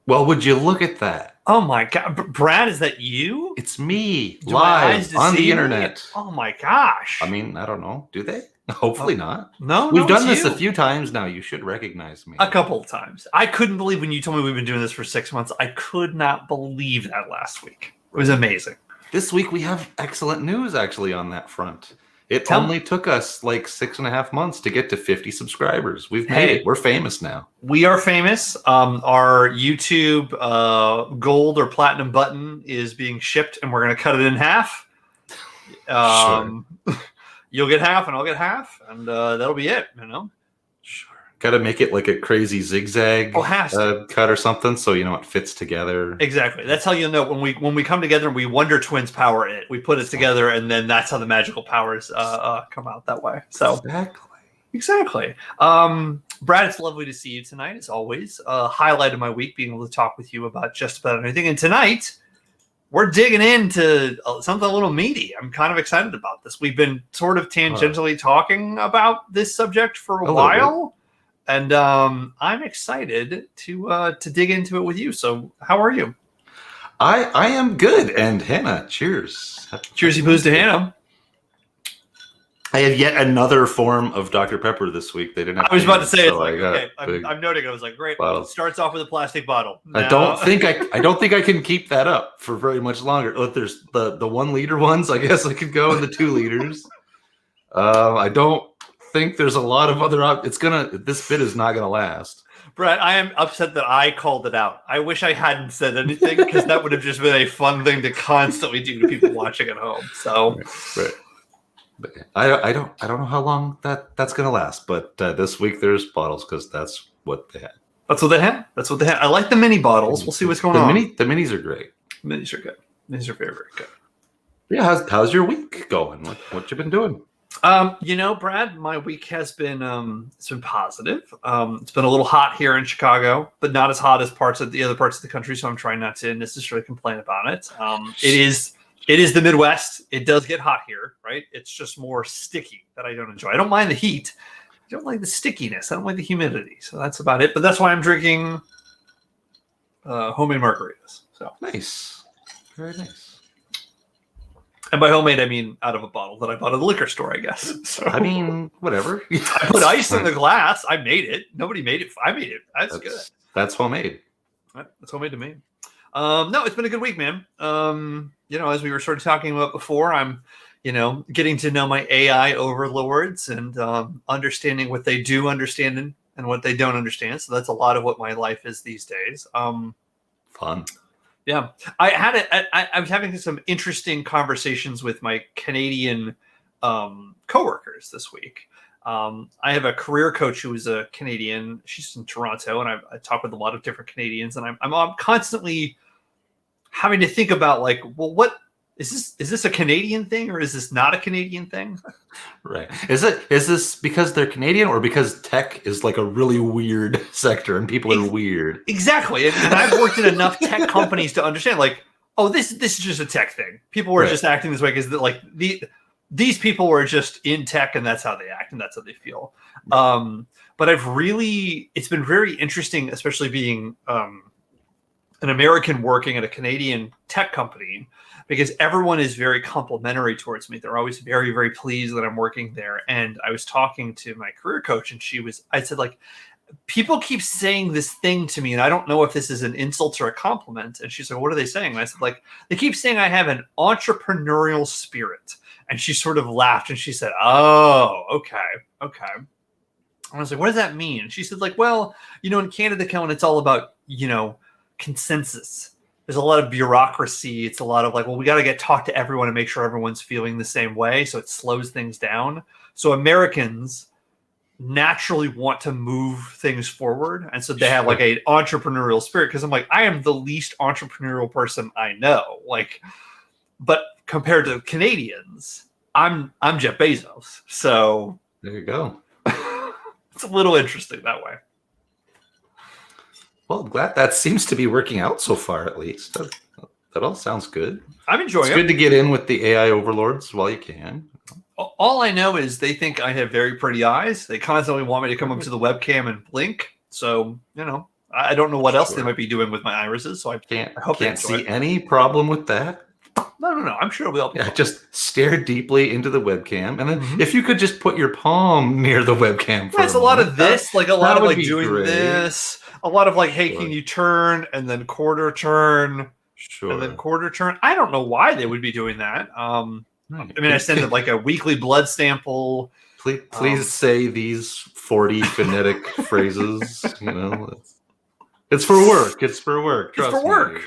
Well, would you look at that? Oh my God, Brad, is that you? It's me, Do my eyes live on the deceive me? internet. Oh my gosh. I mean, I don't know. Do they? Hopefully not. No, We've done it's this a you. few times now. You should recognize me. A couple of times. I couldn't believe when you told me we've been doing this for 6 months. I could not believe that last week. It was amazing. This week we have excellent news actually on that front. It Tell only took us like 6.5 months to get to 50 subscribers. We've made it. We're famous now. We are famous. Our YouTube gold or platinum button is being shipped, and we're going to cut it in half. Sure. You'll get half, and I'll get half, and that'll be it. Sure. Got to make it like a crazy zigzag cut or something, so it fits together. Exactly. That's how you'll know when we come together and we Wonder Twins power it. We put it together, and then that's how the magical powers come out that way. So exactly. Brad, it's lovely to see you tonight, as always. Highlight of my week being able to talk with you about just about anything. And tonight, we're digging into something a little meaty. I'm kind of excited about this. We've been sort of tangentially talking about this subject for a while. And I'm excited to dig into it with you. So how are you? I am good. And Hannah, cheers. Cheersy boos to Hannah. I have yet another form of Dr. Pepper this week. They didn't have I was about to say, so I'm noting. I was like, great. Bottles. Starts off with a plastic bottle. I don't think I can keep that up for very much longer. Look, there's the 1 liter ones. I guess I could go in the 2 liters. I don't think there's a lot of other. This bit is not gonna last. Brett, I am upset that I called it out. I wish I hadn't said anything because that would have just been a fun thing to constantly do to people watching at home. So. Right. But I don't know how long that's gonna last, but this week there's bottles because that's what they had. That's what they had. I like the mini bottles. We'll see what's going on. The minis are great. Minis are good. Minis are very, very good. Yeah, how's your week going? What you been doing? Brad, my week has been it's been positive. It's been a little hot here in Chicago, but not as hot as the other parts of the country. So I'm trying not to necessarily complain about it. It is the Midwest. It does get hot here, right? It's just more sticky that I don't enjoy. I don't mind the heat. I don't like the stickiness. I don't like the humidity. So that's about it. But that's why I'm drinking homemade margaritas. So nice, very nice. And by homemade, I mean out of a bottle that I bought at the liquor store, I guess. So I mean, whatever. I put ice in the glass. I made it. Nobody made it. I made it. That's good. That's homemade. That's homemade to me. No, it's been a good week, man. As we were sort of talking about before, I'm, getting to know my AI overlords and understanding what they do understand and what they don't understand. So that's a lot of what my life is these days. Fun. Yeah, I was having some interesting conversations with my Canadian coworkers this week. I have a career coach who is a Canadian. She's in Toronto, and I talk with a lot of different Canadians, and I'm constantly having to think about what is this a Canadian thing or is this not a Canadian thing? Right. Is this because they're Canadian or because tech is like a really weird sector and people are weird? Exactly. And I've worked in enough tech companies to understand this is just a tech thing. People were just acting this way because these people were just in tech and that's how they act and that's how they feel. But it's been very interesting, especially being an American working at a Canadian tech company, because everyone is very complimentary towards me. They're always very, very pleased that I'm working there. And I was talking to my career coach and I said, people keep saying this thing to me and I don't know if this is an insult or a compliment. And she's like, what are they saying? And I said, they keep saying I have an entrepreneurial spirit. And she sort of laughed and she said, oh, okay. And I was like, what does that mean? And she said, in Canada, Kellen, it's all about, consensus. There's a lot of bureaucracy. It's a lot of we got to talk to everyone and make sure everyone's feeling the same way. So it slows things down. So Americans naturally want to move things forward. And so they have an entrepreneurial spirit. Cause I'm I am the least entrepreneurial person I know. But compared to Canadians, I'm Jeff Bezos. So there you go. It's a little interesting that way. Well, I'm glad that seems to be working out so far, at least. That all sounds good. I'm enjoying it. It's good to get in with the AI overlords while you can. All I know is they think I have very pretty eyes. They constantly want me to come up to the webcam and blink. So, I don't know what else they Sure. might be doing with my irises, so I hope they Can't enjoy see it. any problem with that. No. I'm sure we'll be Yeah, fine. just stare deeply into the webcam, and then Mhm. if you could just put your palm near the webcam for Yeah, it's a lot moment, of this, like a lot that of would like be doing great. this, a lot of like, hey, Sure. can you turn and then quarter turn and then Sure. quarter turn? I don't know why they would be doing that. Right. I mean, I send them like a weekly blood sample. Please say these 40 phonetic phrases. It's for work. It's for work. It's Trust for work. me.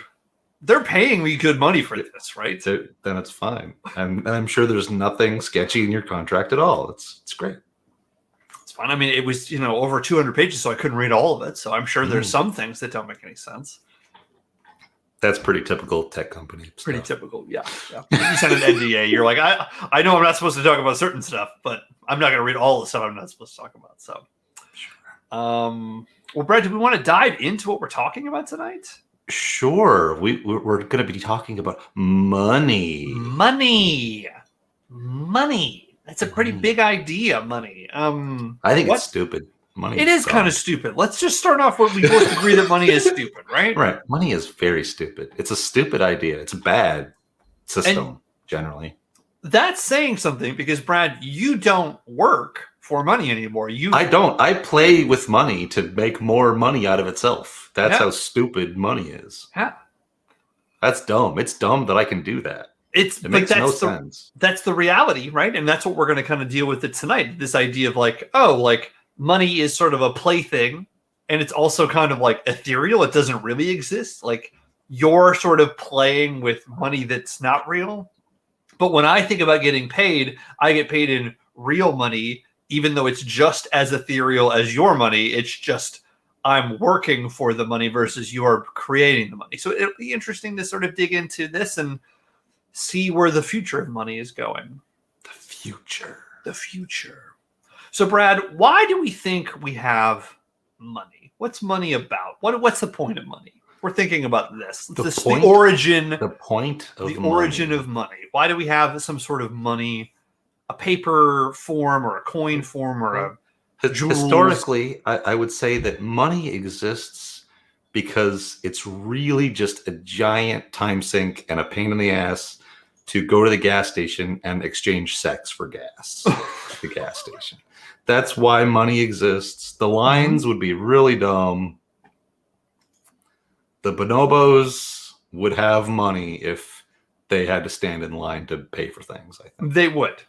They're paying me good money for this, right? Then it's fine. And I'm sure there's nothing sketchy in your contract at all. It's great. It's fine. I mean, it was over 200 pages, so I couldn't read all of it. So I'm sure there's Mm. some things that don't make any sense. That's pretty typical tech company stuff. Pretty typical, yeah. You send an NDA, you're like, I know I'm not supposed to talk about certain stuff, but I'm not going to read all the stuff I'm not supposed to talk about. So, well, Brad, do we want to dive into what we're talking about tonight? Sure. We're going to be talking about money. Money. That's a pretty big idea, money. I think it's stupid. Money. It is kind of stupid. Let's just start off where we both agree that money is stupid, right? Right. Money is very stupid. It's a stupid idea. It's a bad system, generally. That's saying something because, Brad, you don't work for money anymore. I don't. I play with money to make more money out of itself. That's how stupid money is. Yeah. That's dumb. It's dumb that I can do that. It makes no sense. That's the reality, right? And that's what we're going to kind of deal with it tonight. This idea of money is sort of a plaything, and it's also kind of like ethereal. It doesn't really exist. Like you're sort of playing with money that's not real. But when I think about getting paid, I get paid in real money, even though it's just as ethereal as your money. It's just I'm working for the money versus you're creating the money. So it'll be interesting to sort of dig into this and see where the future of money is going. The future. So, Brad, why do we think we have money? What's money about? What's the point of money? We're thinking about this. The origin of money. Why do we have some sort of money, a paper form or a coin form or a Historically, I would say that money exists because it's really just a giant time sink and a pain in the ass to go to the gas station and exchange sex for gas at the gas station. That's why money exists. The lines would be really dumb. The bonobos would have money if they had to stand in line to pay for things, I think. They would.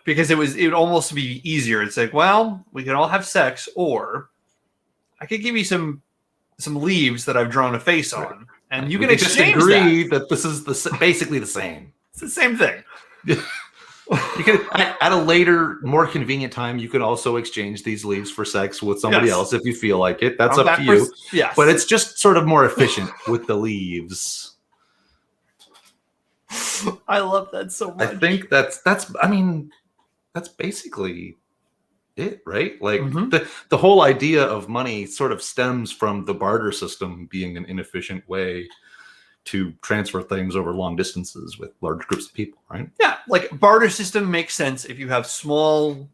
Because it would almost be easier. It's like, well, we can all have sex, or I could give you some leaves that I've drawn a face on, and you can exchange just agree that this is basically the same. It's the same thing. You can at a later, more convenient time, you can also exchange these leaves for sex with somebody else if you feel like it. That's up to you. Yes. But it's just sort of more efficient with the leaves. I love that so much. I think that's basically it, right? Like the whole idea of money sort of stems from the barter system being an inefficient way to transfer things over long distances with large groups of people, right? Yeah, like barter system makes sense if you have small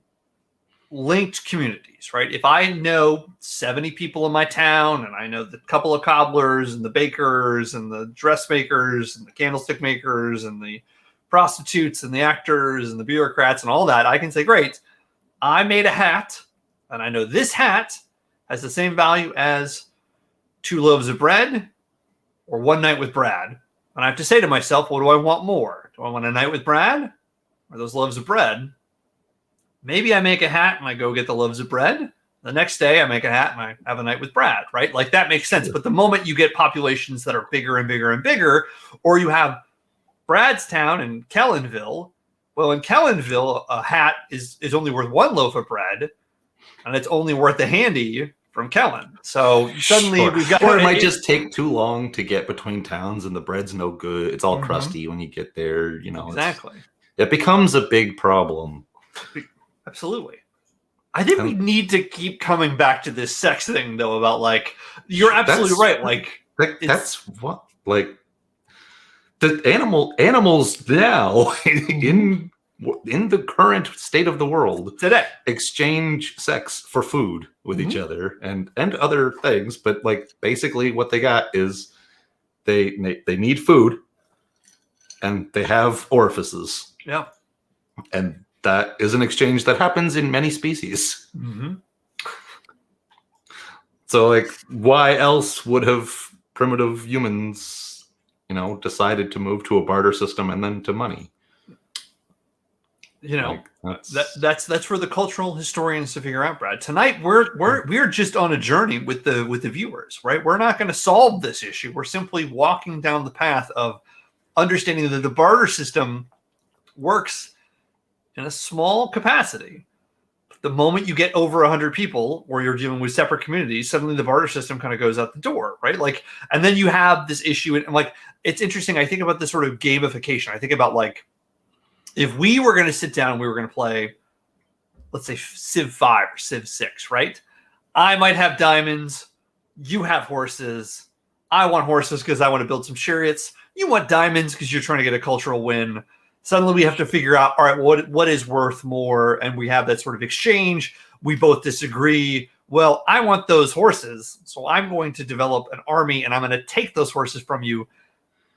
linked communities, right? If I know 70 people in my town and I know the couple of cobblers and the bakers and the dressmakers and the candlestick makers and the prostitutes and the actors and the bureaucrats and all that, I can say, great, I made a hat and I know this hat has the same value as 2 loaves of bread or 1 night with Brad. And I have to say to myself, what do I want more? Do I want a night with Brad or those loaves of bread? Maybe I make a hat and I go get the loaves of bread. The next day I make a hat and I have a night with Brad, right? Like that makes sense. But the moment you get populations that are bigger and bigger and bigger, or you have Brad's town in Kellenville, well, in Kellenville, a hat is only worth 1 loaf of bread and it's only worth a handy from Kellen. So suddenly we've got... Or it might just take too long to get between towns and the bread's no good. It's all crusty when you get there, Exactly. It becomes a big problem. Absolutely. I think we need to keep coming back to this sex thing, though, about you're absolutely right. That's what, the animals now in in the current state of the world today. exchange sex for food with each Mhm. other and other things, but like basically what they got is they need food and they have orifices, Yeah. and that is an exchange that happens in many species. Mm-hmm. So like why else would have primitive humans, decided to move to a barter system and then to money? You know, Like, that's for the cultural historians to figure out, Brad. Tonight we're just on a journey with the viewers, right? We're not going to solve this issue. We're simply walking down the path of understanding that the barter system works in a small capacity. The moment you get over 100 people or you're dealing with separate communities, suddenly the barter system kind of goes out the door, right? Like, and then you have this issue, and like, it's interesting. I think about this sort of gamification. I think about like, if we were going to sit down and we were going to play, let's say Civ 5 or Civ 6, right? I might have diamonds. You have horses. I want horses because I want to build some chariots. You want diamonds because you're trying to get a cultural win. Suddenly we have to figure out, all right, what is worth more? And we have that sort of exchange. We both disagree. Well, I want those horses, so I'm going to develop an army and I'm going to take those horses from you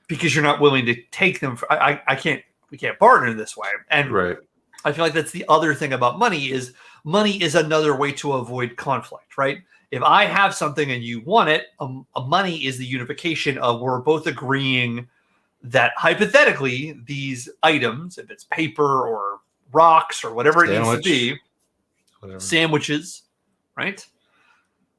because you're not willing to take them. We can't barter in this way. And right. I feel like that's the other thing about money is another way to avoid conflict, right? If I have something and you want it, money is the unification of we're both agreeing that hypothetically these items, if it's paper or rocks or whatever it needs to be, sandwiches, right?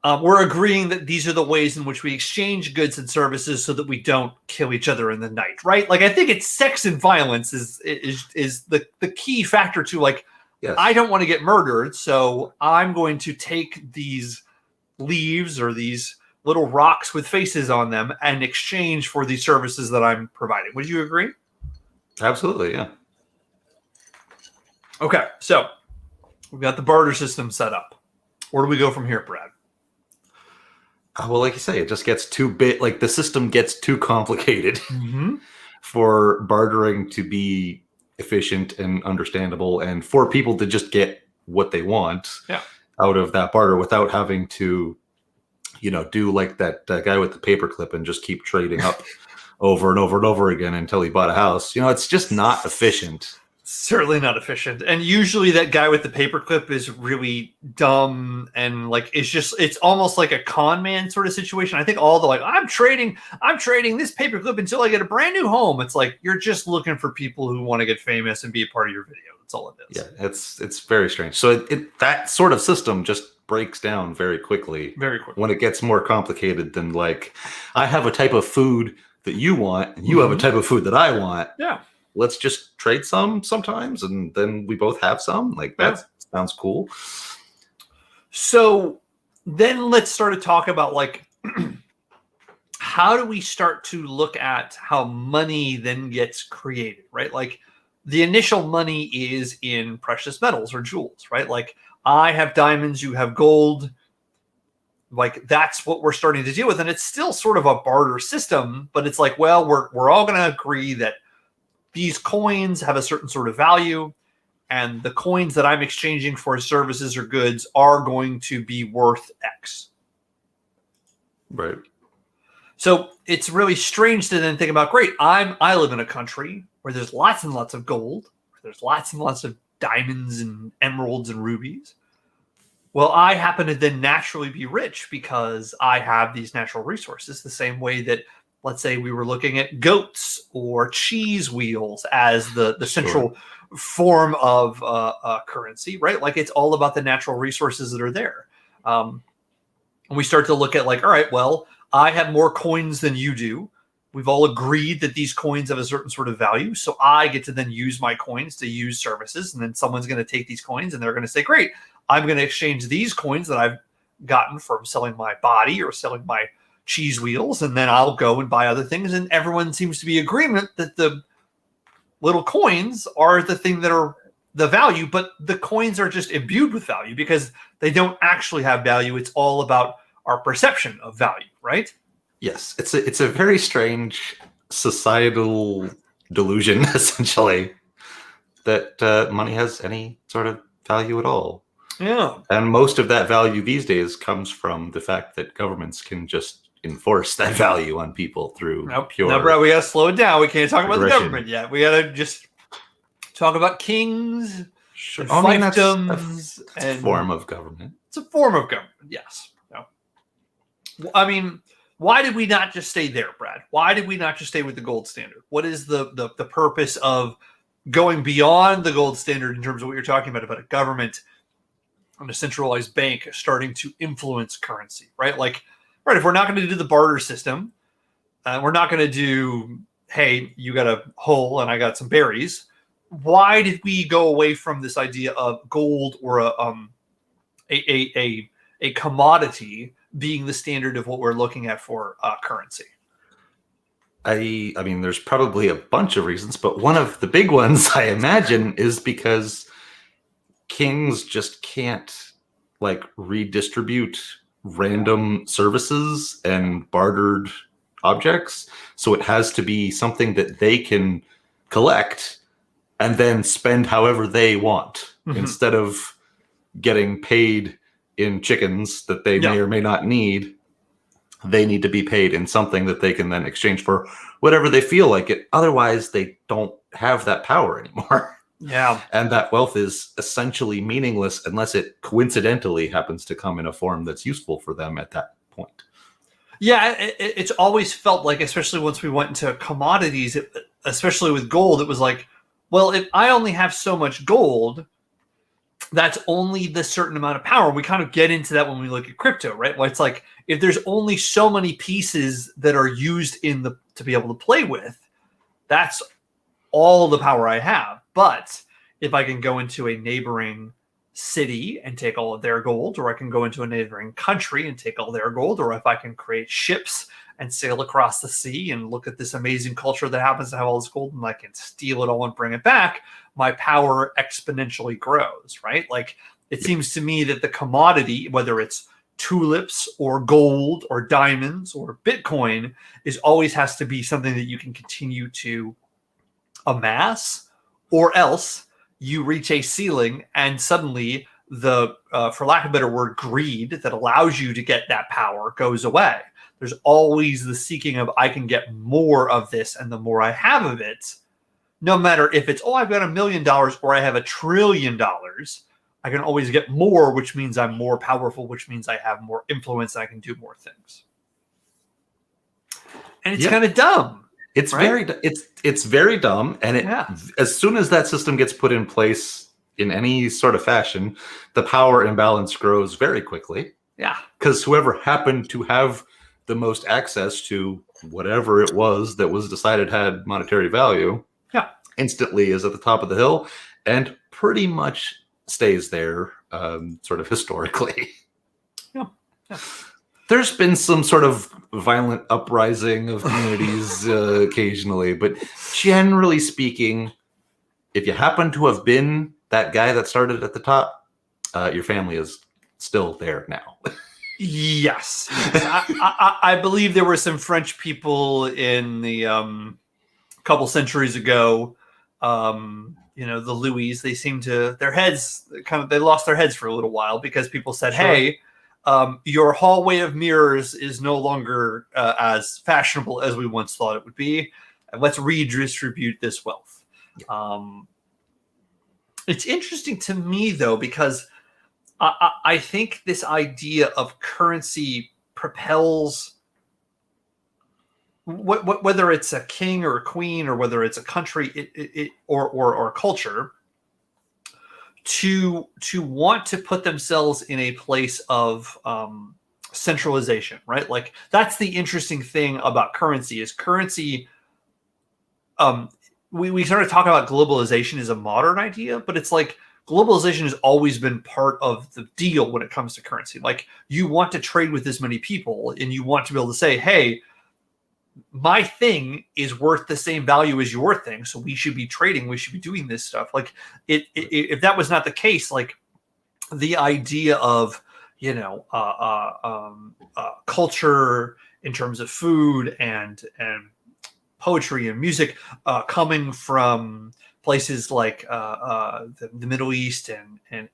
We're agreeing that these are the ways in which we exchange goods and services so that we don't kill each other in the night, right? Like I think it's sex and violence is the key factor to like, yes. I don't want to get murdered, so I'm going to take these leaves or these little rocks with faces on them and exchange for the services that I'm providing. Would you agree? Absolutely, yeah. Okay, so we've got the barter system set up. Where do we go from here, Brad? Well, like you say, it just gets too big. Like the system gets too complicated for bartering to be efficient and understandable, and for people to just get what they want out of that barter without having to, do like that guy with the paperclip and just keep trading up over and over and over again until he bought a house. It's just not efficient. Certainly not efficient. And usually that guy with the paperclip is really dumb and like it's almost like a con man sort of situation. I think all the like I'm trading this paperclip until I get a brand new home. It's like you're just looking for people who want to get famous and be a part of your video. That's all it is. Yeah, it's very strange. So that sort of system just breaks down very quickly. Very quickly. When it gets more complicated than like I have a type of food that you want and you have a type of food that I want. Yeah. Let's just trade sometimes and then we both have some. Like that sounds cool. So then let's start to talk about like how do we start to look at how money then gets created, right? Like the initial money is in precious metals or jewels, right? Like I have diamonds, you have gold. Like that's what we're starting to deal with. And it's still sort of a barter system, but it's like, well, we're all going to agree that these coins have a certain sort of value, and the coins that I'm exchanging for services or goods are going to be worth X. Right. So it's really strange to then think about, great, I live in a country where there's lots and lots of gold, where there's lots and lots of diamonds and emeralds and rubies. Well, I happen to then naturally be rich because I have these natural resources, the same way that let's say we were looking at goats or cheese wheels as the central form of currency, right? Like it's all about the natural resources that are there. And we start to look at like, all right, well, I have more coins than you do. We've all agreed that these coins have a certain sort of value. So I get to then use my coins to use services. And then someone's going to take these coins and they're going to say, great, I'm going to exchange these coins that I've gotten from selling my body or selling my cheese wheels, and then I'll go and buy other things, and everyone seems to be in agreement that the little coins are the thing that are the value, but the coins are just imbued with value because they don't actually have value. It's all about our perception of value, right? Yes, it's a very strange societal delusion, essentially. that money has any sort of value at all. Yeah. And most of that value these days comes from the fact that governments can just enforce that value on people through pure. No, Brad, we gotta slow it down. We can't talk about the aggression. government yet. We gotta just talk about kings Sure. and I mean, that's fiefdoms a and form of government. It's a form of government, yes. No. I mean, why did we not just stay there, Brad? Why did we not just stay with the gold standard? What is the purpose of going beyond the gold standard in terms of what you're talking about a government and a centralized bank starting to influence currency, right? Like, right, if we're not going to do the barter system, we're not going to do, hey, you got a hole and I got some berries. Why did we go away from this idea of gold or a commodity being the standard of what we're looking at for currency? I mean, there's probably a bunch of reasons, but one of the big ones, I imagine, is because kings just can't like redistribute random services and bartered objects. So it has to be something that they can collect and then spend however they want instead of getting paid in chickens that they may or may not need. They need to be paid in something that they can then exchange for whatever they feel like it. Otherwise, they don't have that power anymore. Yeah. And that wealth is essentially meaningless unless it coincidentally happens to come in a form that's useful for them at that point. Yeah, it's always felt like, especially once we went into commodities, especially with gold, it was like, well, if I only have so much gold, that's only the certain amount of power. We kind of get into that when we look at crypto, right? Well, it's like if there's only so many pieces that are used to be able to play with, that's all the power I have. But if I can go into a neighboring city and take all of their gold, or I can go into a neighboring country and take all their gold, or if I can create ships and sail across the sea and look at this amazing culture that happens to have all this gold and I can steal it all and bring it back, my power exponentially grows, right? Like it seems to me that the commodity, whether it's tulips or gold or diamonds or Bitcoin, is always has to be something that you can continue to amass, or else you reach a ceiling and suddenly the, for lack of a better word, greed that allows you to get that power goes away. There's always the seeking of, I can get more of this, and the more I have of it, no matter if it's, oh, I've got $1 million or I have $1 trillion, I can always get more, which means I'm more powerful, which means I have more influence and I can do more things. And it's kind of dumb. It's right? it's very dumb, and as soon as that system gets put in place in any sort of fashion, the power imbalance grows very quickly. Yeah, because whoever happened to have the most access to whatever it was that was decided had monetary value, instantly is at the top of the hill, and pretty much stays there, sort of historically. Yeah. There's been some sort of violent uprising of communities occasionally, but generally speaking, if you happen to have been that guy that started at the top, your family is still there now. Yes. I believe there were some French people in the couple centuries ago, the Louis, they seemed to, their heads they lost their heads for a little while because people said, hey, your hallway of mirrors is no longer as fashionable as we once thought it would be. And let's redistribute this wealth. It's interesting to me, though, because I think this idea of currency propels, whether it's a king or a queen or whether it's a country or a culture, to want to put themselves in a place of centralization, right? Like that's the interesting thing about currency is currency. We started talking about globalization as a modern idea, but it's like globalization has always been part of the deal when it comes to currency. Like you want to trade with this many people and you want to be able to say, hey, my thing is worth the same value as your thing. So we should be trading. We should be doing this stuff. Like if that was not the case, like the idea of, culture in terms of food and poetry and music coming from places like the Middle East and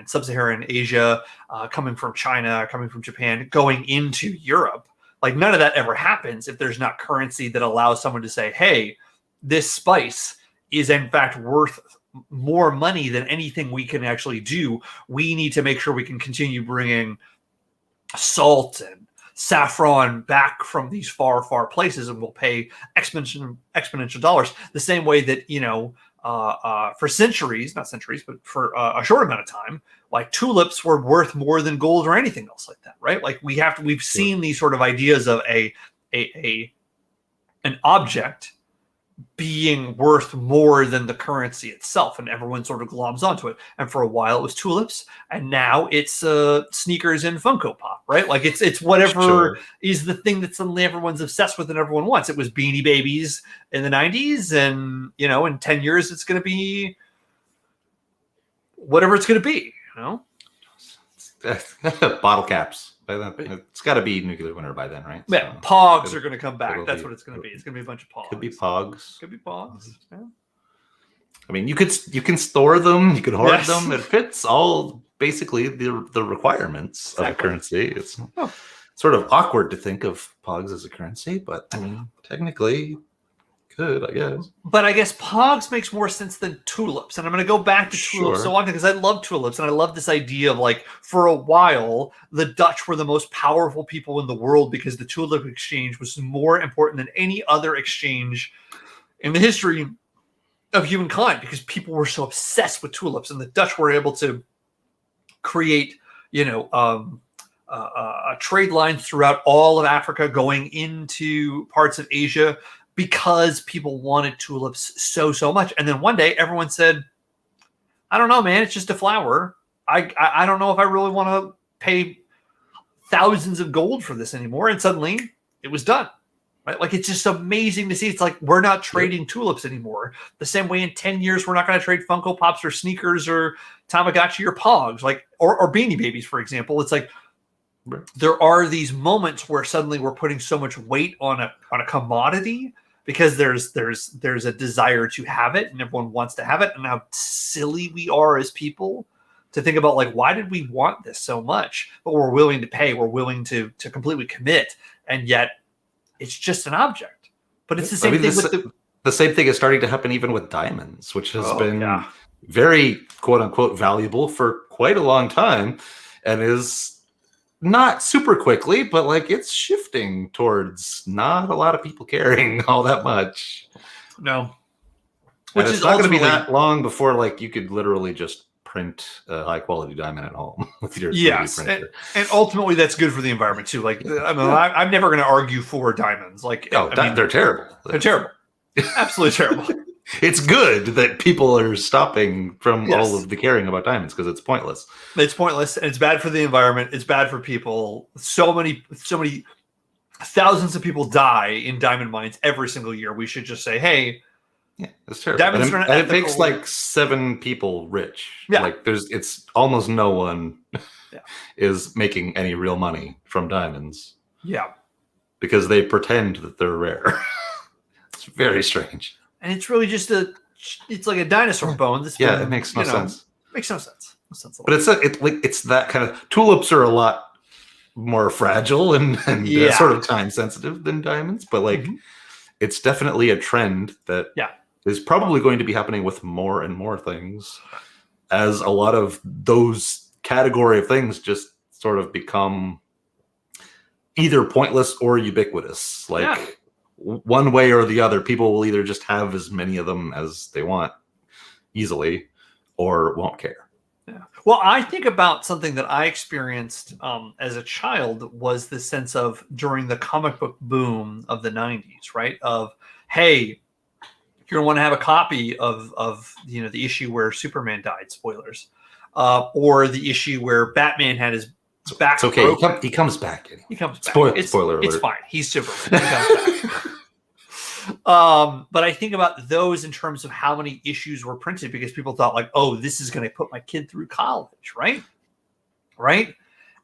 Sub-Saharan Asia, coming from China, coming from Japan, going into Europe. Like none of that ever happens if there's not currency that allows someone to say, hey, this spice is in fact worth more money than anything we can actually do. We need to make sure we can continue bringing salt and saffron back from these far, far places, and we'll pay exponential dollars. The same way that, for centuries, not centuries, but for a short amount of time, like tulips were worth more than gold or anything else like that, right? Like we've seen these sort of ideas of an object being worth more than the currency itself, and everyone sort of globs onto it. And for a while it was tulips, and now it's sneakers and Funko Pop, right? Like it's whatever is the thing that suddenly everyone's obsessed with and everyone wants. It was Beanie Babies in the 90s, and in 10 years it's going to be whatever it's going to be, Bottle caps. By then, it's got to be nuclear winter by then, right? Yeah, so Pogs are going to come back. That's what it's going to be. It's going to be a bunch of Pogs. Could be Pogs. Could be Pogs. Yeah. I mean, you can store them. You can hoard them. It fits all basically the requirements of a currency. It's sort of awkward to think of Pogs as a currency, but I mean, technically, could, I guess. But I guess Pogs makes more sense than tulips. And I'm going to go back to tulips so often because I love tulips. And I love this idea of, like, for a while, the Dutch were the most powerful people in the world because the tulip exchange was more important than any other exchange in the history of humankind, because people were so obsessed with tulips. And the Dutch were able to create, trade lines throughout all of Africa going into parts of Asia, because people wanted tulips so much. And then one day everyone said, I don't know, man, it's just a flower. I don't know if I really want to pay thousands of gold for this anymore. And suddenly it was done, right? Like, it's just amazing to see. It's like, we're not trading tulips anymore. The same way in 10 years, we're not going to trade Funko Pops or sneakers or Tamagotchi or Pogs, like, or Beanie Babies, for example. It's like, there are these moments where suddenly we're putting so much weight on a commodity, because there's a desire to have it and everyone wants to have it. And how silly we are as people to think about, like, why did we want this so much? But we're willing to pay, we're willing to completely commit, and yet it's just an object. But it's the same thing with the same thing is starting to happen even with diamonds, which has been very quote unquote valuable for quite a long time, and is not super quickly, but like it's shifting towards not a lot of people caring all that much. No. Which is not going to be that long before like you could literally just print a high quality diamond at home with your 3D printer. And ultimately that's good for the environment too. Like, I mean, I'm never going to argue for diamonds. Like, they're terrible. They're terrible. Absolutely terrible. It's good that people are stopping from all of the caring about diamonds, because it's pointless. It's pointless, and it's bad for the environment. It's bad for people. So many thousands of people die in diamond mines every single year. We should just say, hey, it's terrible. Diamonds and it makes like 7 people rich. Yeah. Like it's almost no one is making any real money from diamonds. Yeah. Because they pretend that they're rare. It's very strange. And it's really just it's like a dinosaur bone. It makes no sense. Makes no sense. But it's that kind of, tulips are a lot more fragile and sort of time sensitive than diamonds. But like, it's definitely a trend that is probably going to be happening with more and more things, as a lot of those category of things just sort of become either pointless or ubiquitous. Like, one way or the other, people will either just have as many of them as they want easily, or won't care. Yeah. Well, I think about something that I experienced as a child, was the sense of, during the comic book boom of the 90s, right? Of, hey, you're going to want to have a copy of the issue where Superman died, spoilers, or the issue where Batman had his back. It's okay. He comes back. Anyway. He comes back. Spoiler alert. It's fine. He's Superman. He comes back. But I think about those in terms of how many issues were printed, because people thought, like, oh, this is going to put my kid through college, right?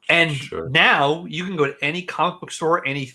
And now you can go to any comic book store, any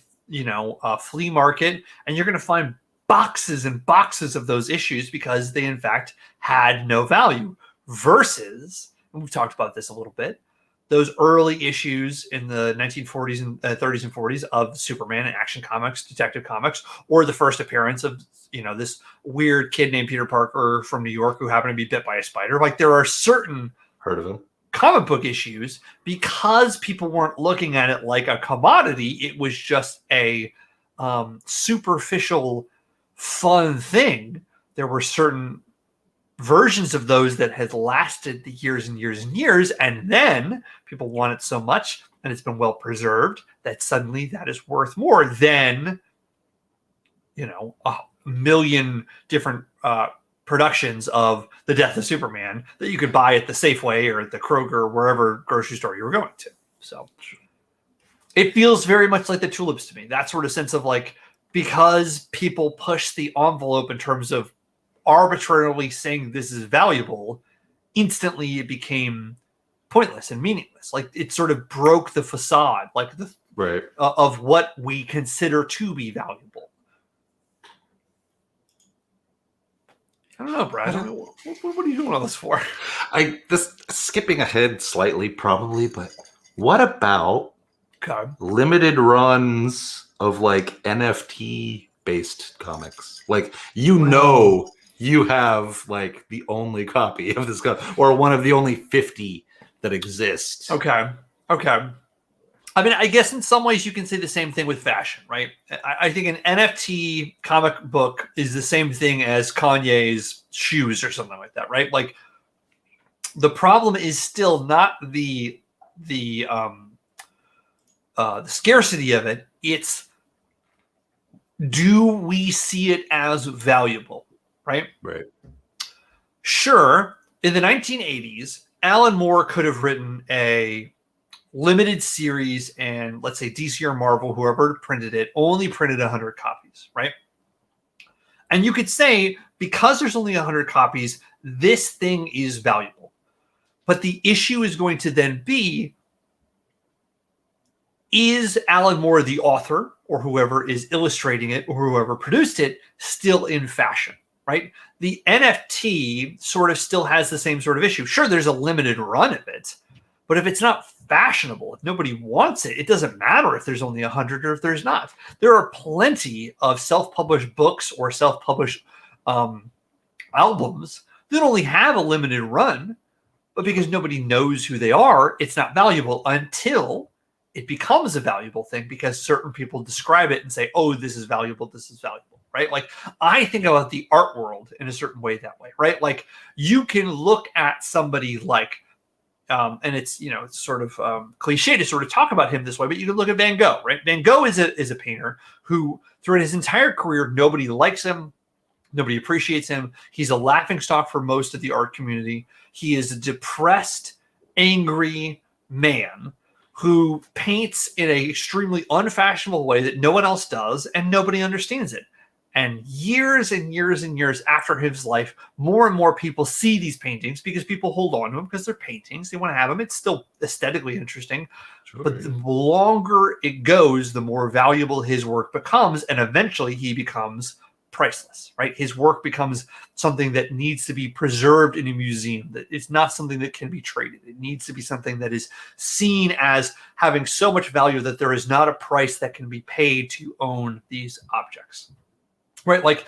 flea market, and you're going to find boxes and boxes of those issues because they in fact had no value. Versus, and we've talked about this a little bit, those early issues in the 1940s and 30s and 40s of Superman and Action Comics, Detective Comics, or the first appearance of, you know, this weird kid named Peter Parker from New York who happened to be bit by a spider. Like, there are certain Heard of him? comic book issues, because people weren't looking at it like a commodity. It was just a superficial, fun thing. There were certain versions of those that had lasted the years and years and years, and then people want it so much and it's been well preserved that suddenly that is worth more than, you know, a million different productions of the death of Superman that you could buy at the Safeway or at the Kroger or wherever grocery store you were going to. So it feels very much like the tulips to me. That sort of sense of like, because people push the envelope in terms of arbitrarily saying this is valuable, instantly it became pointless and meaningless. Like, it sort of broke the facade, like the Right. Of what we consider to be valuable. I don't know, Brad. What are you doing all this for? This skipping ahead slightly, probably, but what about Okay. limited runs of like NFT based comics? Like, you have like the only copy of this or one of the only 50 that exist. Okay. I mean, I guess in some ways you can say the same thing with fashion, right? I think an NFT comic book is the same thing as Kanye's shoes or something like that, right? Like, the problem is still not the scarcity of it. It's, do we see it as valuable, right? Right. Sure, in the 1980s, Alan Moore could have written a limited series, and let's say DC or Marvel, whoever printed it, only printed 100 copies, right? And you could say, because there's only 100 copies, this thing is valuable. But the issue is going to then be, is Alan Moore, the author, or whoever is illustrating it, or whoever produced it, still in fashion, right? The NFT sort of still has the same sort of issue. Sure, there's a limited run of it, but if it's not fashionable, if nobody wants it, it doesn't matter if there's only 100 or if there's not. There are plenty of self-published books or self-published albums that only have a limited run, but because nobody knows who they are, it's not valuable until it becomes a valuable thing because certain people describe it and say, oh, this is valuable, right? Like, I think about the art world in a certain way that way, right? Like, you can look at somebody like, and it's, you know, it's sort of cliche to sort of talk about him this way, but you can look at Van Gogh, right? Van Gogh is a painter who, throughout his entire career, nobody likes him, nobody appreciates him. He's a laughingstock for most of the art community. He is a depressed, angry man who paints in an extremely unfashionable way that no one else does, and nobody understands it. And years and years and years after his life, more and more people see these paintings because people hold on to them because they're paintings. They want to have them. It's still aesthetically interesting. Sure. But the longer it goes, the more valuable his work becomes. And eventually he becomes priceless, right? His work becomes something that needs to be preserved in a museum. That it's not something that can be traded. It needs to be something that is seen as having so much value that there is not a price that can be paid to own these objects. Right, like,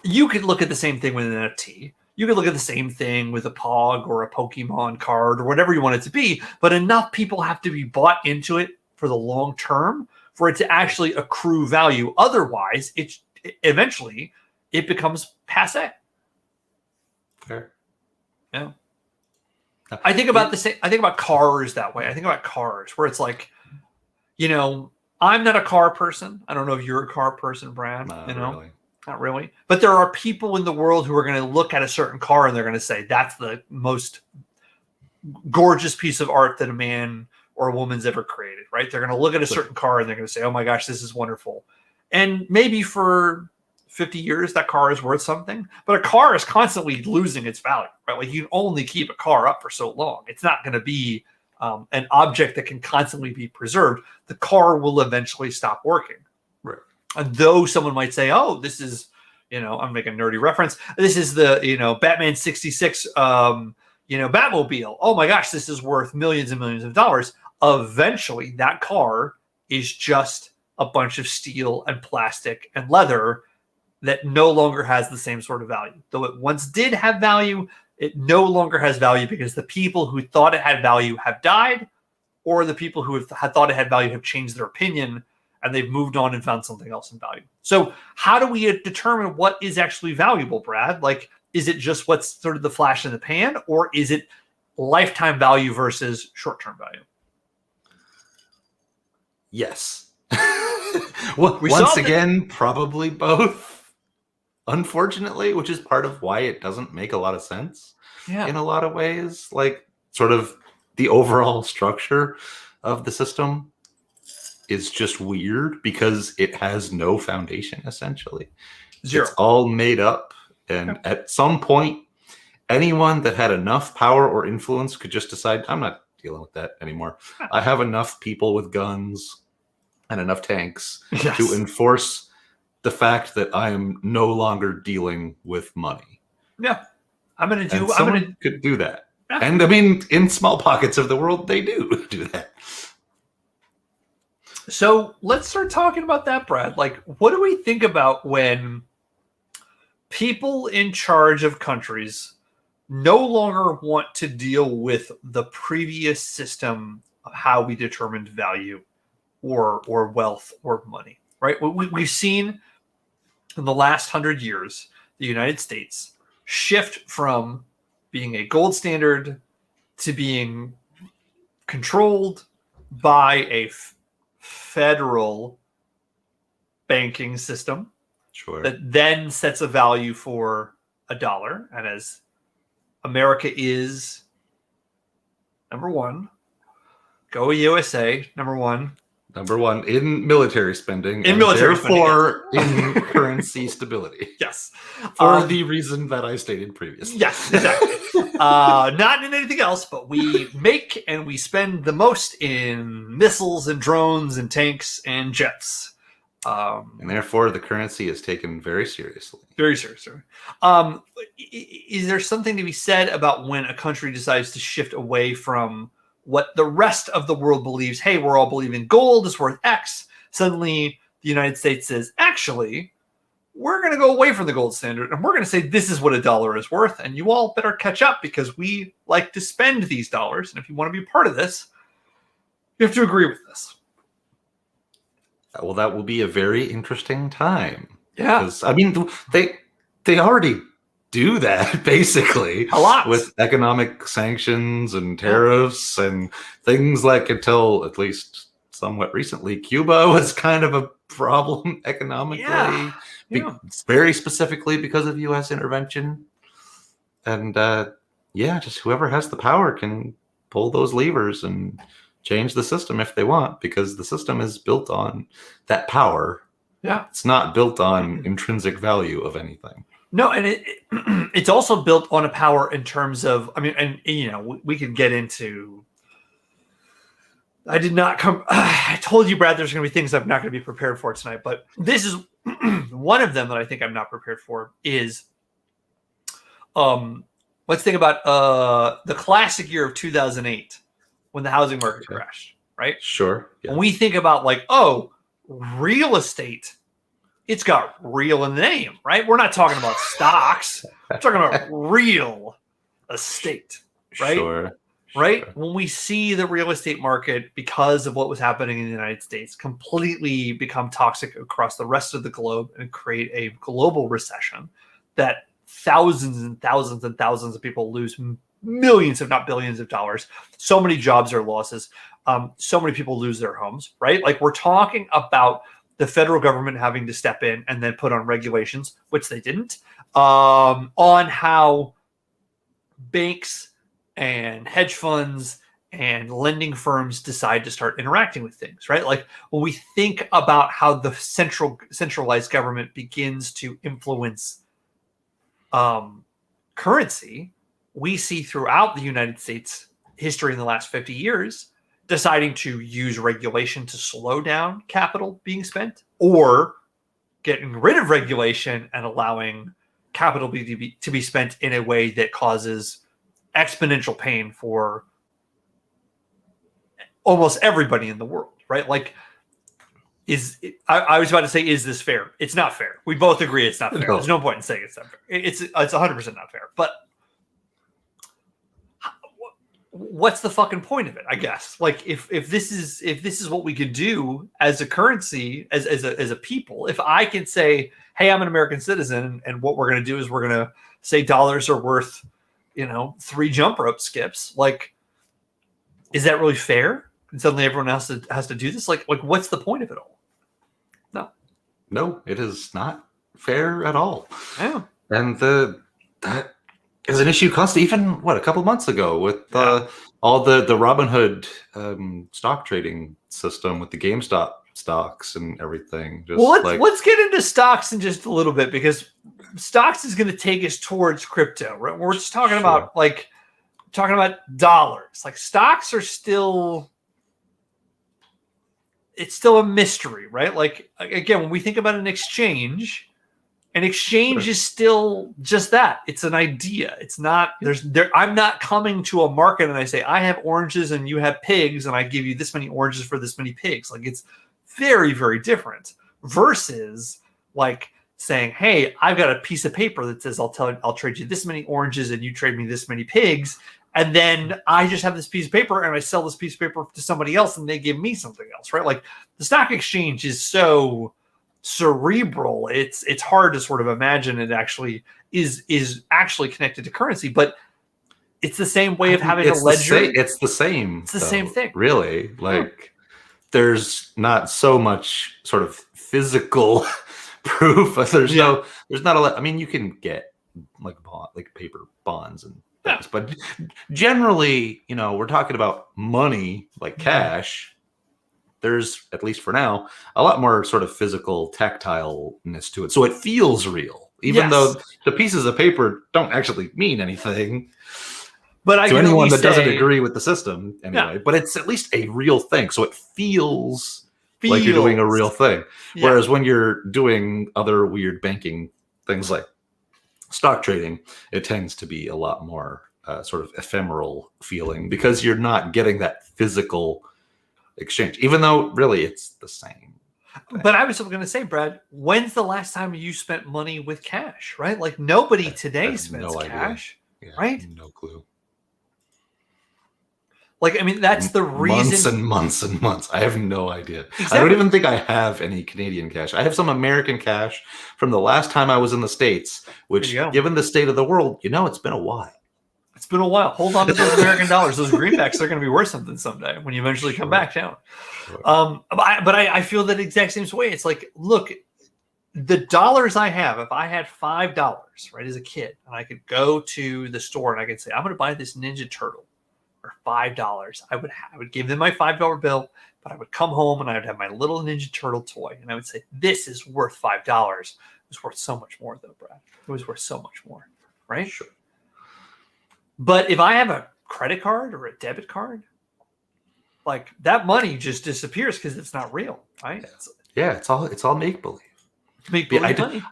you could look at the same thing with an NFT. You could look at the same thing with a Pog or a Pokemon card or whatever you want it to be, but enough people have to be bought into it for the long term for it to actually accrue value. Otherwise, eventually it becomes passé. Fair. Yeah. I think about the same. I think about cars that way. I think about cars where it's like, you know, I'm not a car person. I don't know if you're a car person, Brad. Not you know. really. Not really. But there are people in the world who are going to look at a certain car and they're going to say, that's the most gorgeous piece of art that a man or a woman's ever created, right? They're going to look at a certain car and they're going to say, oh my gosh, this is wonderful. And maybe for 50 years, that car is worth something. But a car is constantly losing its value, right? Like, you can only keep a car up for so long. It's not going to be an object that can constantly be preserved. The car will eventually stop working. Right. And though someone might say, oh, this is, I'm making a nerdy reference. This is the, Batman 66, Batmobile. Oh my gosh, this is worth millions and millions of dollars. Eventually, that car is just a bunch of steel and plastic and leather that no longer has the same sort of value. Though it once did have value, it no longer has value because the people who thought it had value have died, or the people who had thought it had value have changed their opinion and they've moved on and found something else in value. So how do we determine what is actually valuable, Brad? Like, is it just what's sort of the flash in the pan, or is it lifetime value versus short-term value? Yes. Well, once again, probably both, unfortunately, which is part of why it doesn't make a lot of sense in a lot of ways. Like, sort of the overall structure of the system is just weird because it has no foundation, essentially. Zero. It's all made up. And at some point, anyone that had enough power or influence could just decide, I'm not dealing with that anymore. I have enough people with guns and enough tanks to enforce the fact that I am no longer dealing with money. Yeah. Could do that. Yeah. And I mean, in small pockets of the world, they do that. So let's start talking about that, Brad. Like, what do we think about when people in charge of countries no longer want to deal with the previous system of how we determined value or wealth or money, right? We've seen in the last 100 years, the United States shift from being a gold standard to being controlled by a federal banking system that then sets a value for $1. And as America is number one, go USA, number one in military spending, in currency stability. Yes, for the reason that I stated previously. Yes, exactly. Not in anything else, but we make and we spend the most in missiles and drones and tanks and jets. And therefore, the currency is taken very seriously. Very seriously. Is there something to be said about when a country decides to shift away from what the rest of the world believes? Hey, we're all believing gold is worth X. Suddenly, the United States says, actually, we're going to go away from the gold standard and we're going to say this is what $1 is worth. And you all better catch up because we like to spend these dollars. And if you want to be part of this, you have to agree with this. Well, that will be a very interesting time. Yeah. Because, I mean, they already do that, basically. A lot. With economic sanctions and tariffs and things like, until at least somewhat recently, Cuba was kind of a problem economically. Very specifically because of U.S. intervention. And, just whoever has the power can pull those levers and change the system if they want, because the system is built on that power. Yeah. It's not built on intrinsic value of anything. No, and it's also built on a power in terms of, I mean, and we could get into. I told you, Brad, there's going to be things I'm not going to be prepared for tonight, but this is one of them that I think I'm not prepared for. Is let's think about the classic year of 2008 when the housing market crashed, right? Sure. Yeah. When we think about real estate. It's got real in the name, right? We're not talking about stocks. We're talking about real estate, right? Sure. Right? Sure. When we see the real estate market, because of what was happening in the United States, completely become toxic across the rest of the globe and create a global recession that thousands and thousands and thousands of people lose millions, if not billions of dollars. So many jobs are losses. So many people lose their homes, right? Like, we're talking about the federal government having to step in and then put on regulations, which they didn't, on how banks and hedge funds and lending firms decide to start interacting with things, right? Like, when we think about how the centralized government begins to influence currency, we see throughout the United States history in the last 50 years, deciding to use regulation to slow down capital being spent or getting rid of regulation and allowing capital to be spent in a way that causes exponential pain for almost everybody in the world, right? Like, I was about to say, is this fair? It's not fair. We both agree it's not fair. No. There's no point in saying it's not fair. It's 100% not fair. But what's the fucking point of it? I guess, like, if this is what we could do as a currency, as a people, if I can say, hey, I'm an American citizen, and what we're going to do is we're going to say dollars are worth, 3 jump rope skips. Like, is that really fair? And suddenly everyone else has to do this. Like what's the point of it all? No, it is not fair at all. Yeah. And that is an issue constantly. Even a couple months ago with all the Robinhood stock trading system with the GameStop stocks and everything. Just let's get into stocks in just a little bit, because stocks is going to take us towards crypto, right? We're just talking about dollars. Like, stocks are still, it's still a mystery, right? Like, again, when we think about an exchange is still just that. It's an idea. It's not, I'm not coming to a market and I say, I have oranges and you have pigs, and I give you this many oranges for this many pigs. Like, it's very, very different versus like saying, hey, I've got a piece of paper that says I'll trade you this many oranges and you trade me this many pigs. And then I just have this piece of paper and I sell this piece of paper to somebody else and they give me something else, right? Like, the stock exchange is so cerebral. It's hard to sort of imagine it actually is actually connected to currency, but it's the same way of having a ledger. It's the same. It's the same thing. Really. Like, there's not so much sort of physical proof. There's not a lot. I mean, you can get like paper bonds and things, but generally, we're talking about money, like cash. There's, at least for now, a lot more sort of physical tactileness to it. So it feels real, even though the pieces of paper don't actually mean anything. But to anyone that doesn't agree with the system anyway, but it's at least a real thing. So it feels like you're doing a real thing. Yeah. Whereas when you're doing other weird banking things like stock trading, it tends to be a lot more sort of ephemeral feeling, because you're not getting that physical exchange, even though really it's the same thing. But I was going to say, Brad, when's the last time you spent money with cash, right? Like, nobody today spends cash, right? No clue. Like, I mean, that's the reason. Months and months and months. I have no idea. Exactly. I don't even think I have any Canadian cash. I have some American cash from the last time I was in the States, which, given the state of the world, it's been a while. It's been a while. Hold on to those American dollars. Those greenbacks are going to be worth something someday when you eventually come back down. Sure. But I feel that exact same way. It's like, look, the dollars I have, if I had $5, right, as a kid, and I could go to the store and I could say, I'm going to buy this Ninja Turtle for $5. I would give them my $5 bill, but I would come home and I would have my little Ninja Turtle toy, and I would say, this is worth $5. It was worth so much more, though, Brad. It was worth so much more, right? Sure. But if I have a credit card or a debit card, like, that money just disappears because it's not real, right? It's all make believe. Make believe money.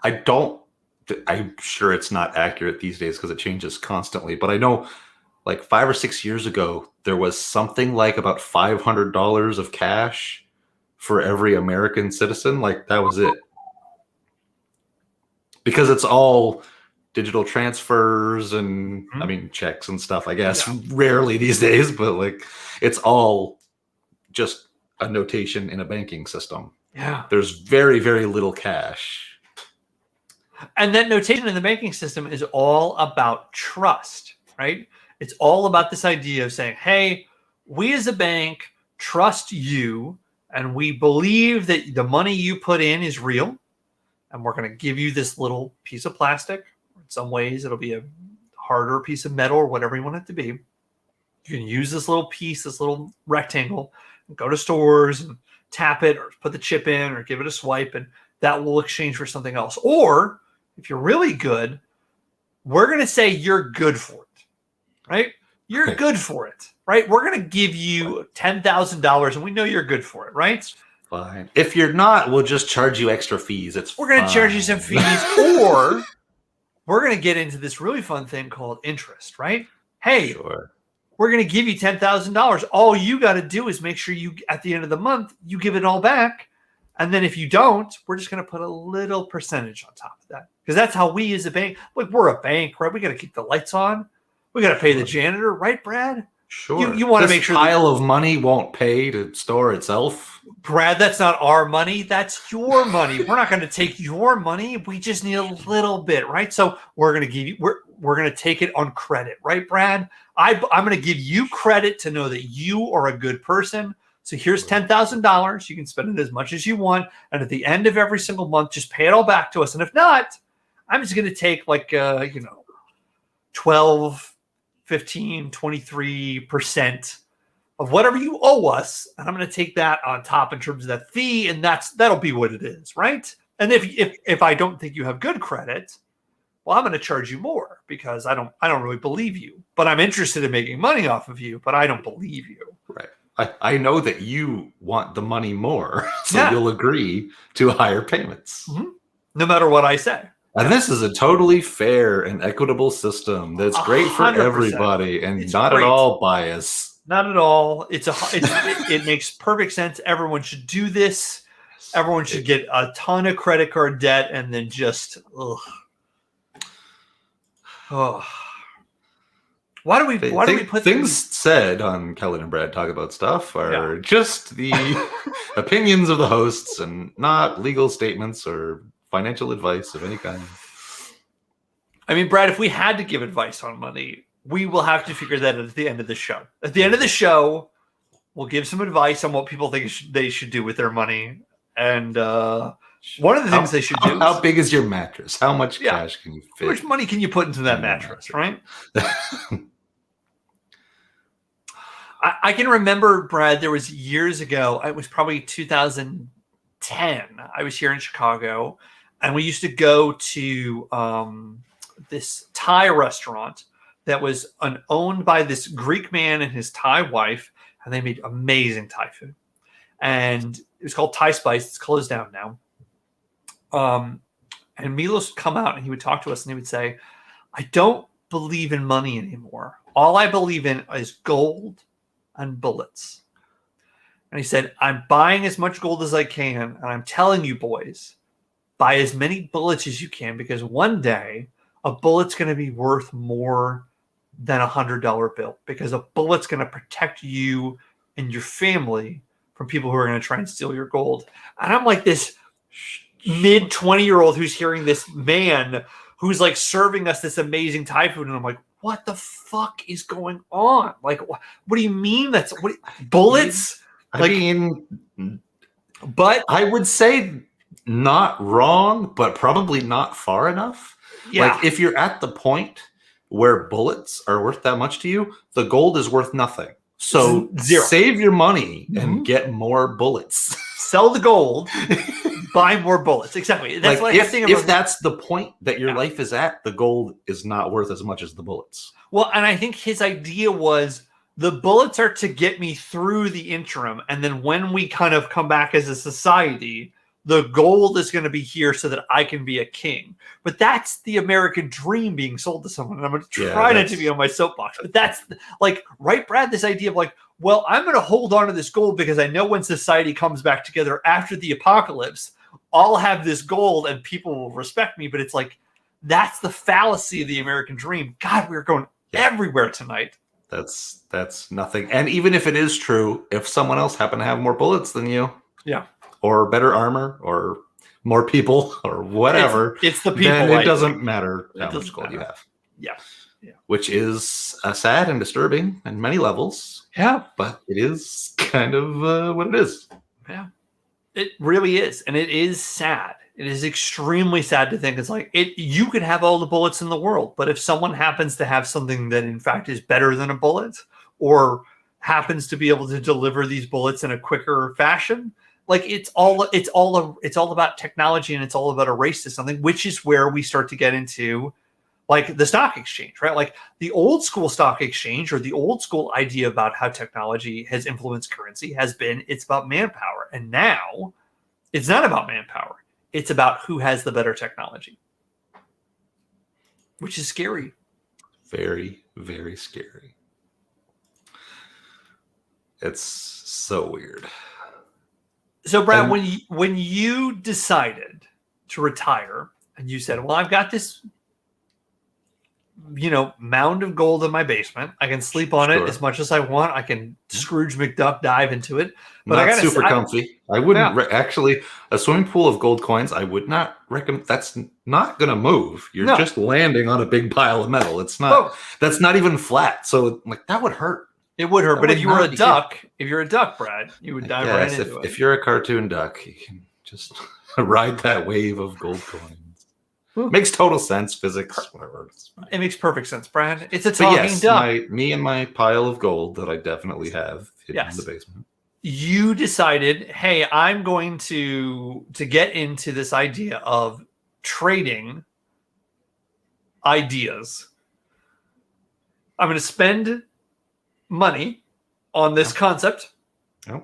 I'm sure it's not accurate these days because it changes constantly. But I know, like 5 or 6 years ago, there was something like about $500 of cash for every American citizen. Like, that was it, because it's all digital transfers and I mean checks and stuff, I guess, rarely these days, but like, it's all just a notation in a banking system. Yeah. There's very, very little cash. And that notation in the banking system is all about trust, right? It's all about this idea of saying, hey, we as a bank trust you, and we believe that the money you put in is real, and we're going to give you this little piece of plastic. In some ways, it'll be a harder piece of metal or whatever you want it to be. You can use this little piece, this little rectangle, and go to stores and tap it or put the chip in or give it a swipe, and that will exchange for something else. Or if you're really good, we're going to say you're good for it, right? You're good for it, right? We're going to give you $10,000 and we know you're good for it, right? Fine. If you're not, we'll just charge you extra fees. We're going to charge you some fees, or we're going to get into this really fun thing called interest, right? Hey, Sure. we're going to give you $10,000. All you got to do is make sure you, at the end of the month, you give it all back. And then if you don't, we're just going to put a little percentage on top of that. Because that's how we as a bank, like we're a bank, right? We got to keep the lights on. We got to pay the janitor, right, Brad? Sure. You want to This make sure pile of money won't pay to store itself. Brad, that's not our money. That's your money. We're not going to take your money. We just need a little bit, right? So we're going to give you, we're going to take it on credit, right, Brad? I'm going to give you credit to know that you are a good person. So here's $10,000. You can spend it as much as you want. And at the end of every single month, just pay it all back to us. And if not, I'm just going to take 12, 15, 23% of whatever you owe us. And I'm going to take that on top in terms of that fee. And that'll be what it is, right? And if I don't think you have good credit, well, I'm going to charge you more because I don't really believe you. But I'm interested in making money off of you, but I don't believe you. Right. I know that you want the money more, so you'll agree to higher payments. Mm-hmm. No matter what I say. And this is a totally fair and equitable system that's great for 100%. everybody and It's not great. at all biased. Not at all. It makes perfect sense. Everyone should do this. Everyone should get a ton of credit card debt and then just Why do we put things said on Kellen and Brad Talk About Stuff are just the opinions of the hosts and not legal statements or financial advice of any kind. I mean, Brad, if we had to give advice on money, we will have to figure that at the end of the show. At the end of the show, we'll give some advice on what people think they should do with their money. And one of the things they should do. How big is your mattress? How much cash can you fit? How much money can you put into that mattress, right? I can remember, Brad, there was years ago, it was probably 2010. I was here in Chicago, and we used to go to this Thai restaurant that was owned by this Greek man and his Thai wife, and they made amazing Thai food. And it was called Thai Spice. It's closed down now. And Milos would come out and he would talk to us and he would say, I don't believe in money anymore. All I believe in is gold and bullets. And he said, I'm buying as much gold as I can. And I'm telling you, boys, buy as many bullets as you can, because one day a bullet's going to be worth more than $100 bill, because a bullet's going to protect you and your family from people who are going to try and steal your gold. And I'm like this mid 20-year-old who's hearing this man who's like serving us this amazing Thai food. And I'm like, what the fuck is going on? Like, what do you mean? Bullets? I mean, but I would say not wrong, but probably not far enough. Yeah. Like if you're at the point where bullets are worth that much to you, the gold is worth nothing. So save your money and get more bullets. Sell the gold, buy more bullets. Exactly. That's like if that's the point that your life is at, the gold is not worth as much as the bullets. Well, and I think his idea was the bullets are to get me through the interim. And then when we kind of come back as a society, the gold is going to be here so that I can be a king. But that's the American dream being sold to someone. And I'm going to try not to be on my soapbox. But that's like, right, Brad, this idea of like, well, I'm going to hold on to this gold because I know when society comes back together after the apocalypse, I'll have this gold and people will respect me. But it's like, that's the fallacy of the American dream. God, we're going everywhere tonight. That's nothing. And even if it is true, if someone else happened to have more bullets than you, or better armor, or more people, or whatever, it's the people. Then it doesn't matter how much gold you have. Yeah. Which is sad and disturbing in many levels. Yeah, but it is kind of what it is. Yeah, it really is, and it is sad. It is extremely sad to think it's like you could have all the bullets in the world, but if someone happens to have something that in fact is better than a bullet, or happens to be able to deliver these bullets in a quicker fashion, like it's all about technology, and it's all about a race to something, which is where we start to get into like the stock exchange, right? Like the old school stock exchange or the old school idea about how technology has influenced currency has been it's about manpower. And now it's not about manpower. It's about who has the better technology, which is scary. Very, very scary. It's so weird. So, Brad, when you decided to retire and you said, well, I've got this, mound of gold in my basement. I can sleep on it as much as I want. I can Scrooge McDuck dive into it. But not super comfy. I wouldn't actually, a swimming pool of gold coins, I would not recommend. That's not going to move. You're just landing on a big pile of metal. It's not, that's not even flat. So like that would hurt. It would hurt. But if you were a duck, Brad, you would dive right into it. If you're a cartoon duck, you can just ride that wave of gold coins. Makes total sense, physics, whatever. It makes perfect sense, Brad. It's a talking duck. Me and my pile of gold that I definitely have hidden in the basement. You decided, hey, I'm going to get into this idea of trading ideas. I'm going to spend money on this concept. Yep.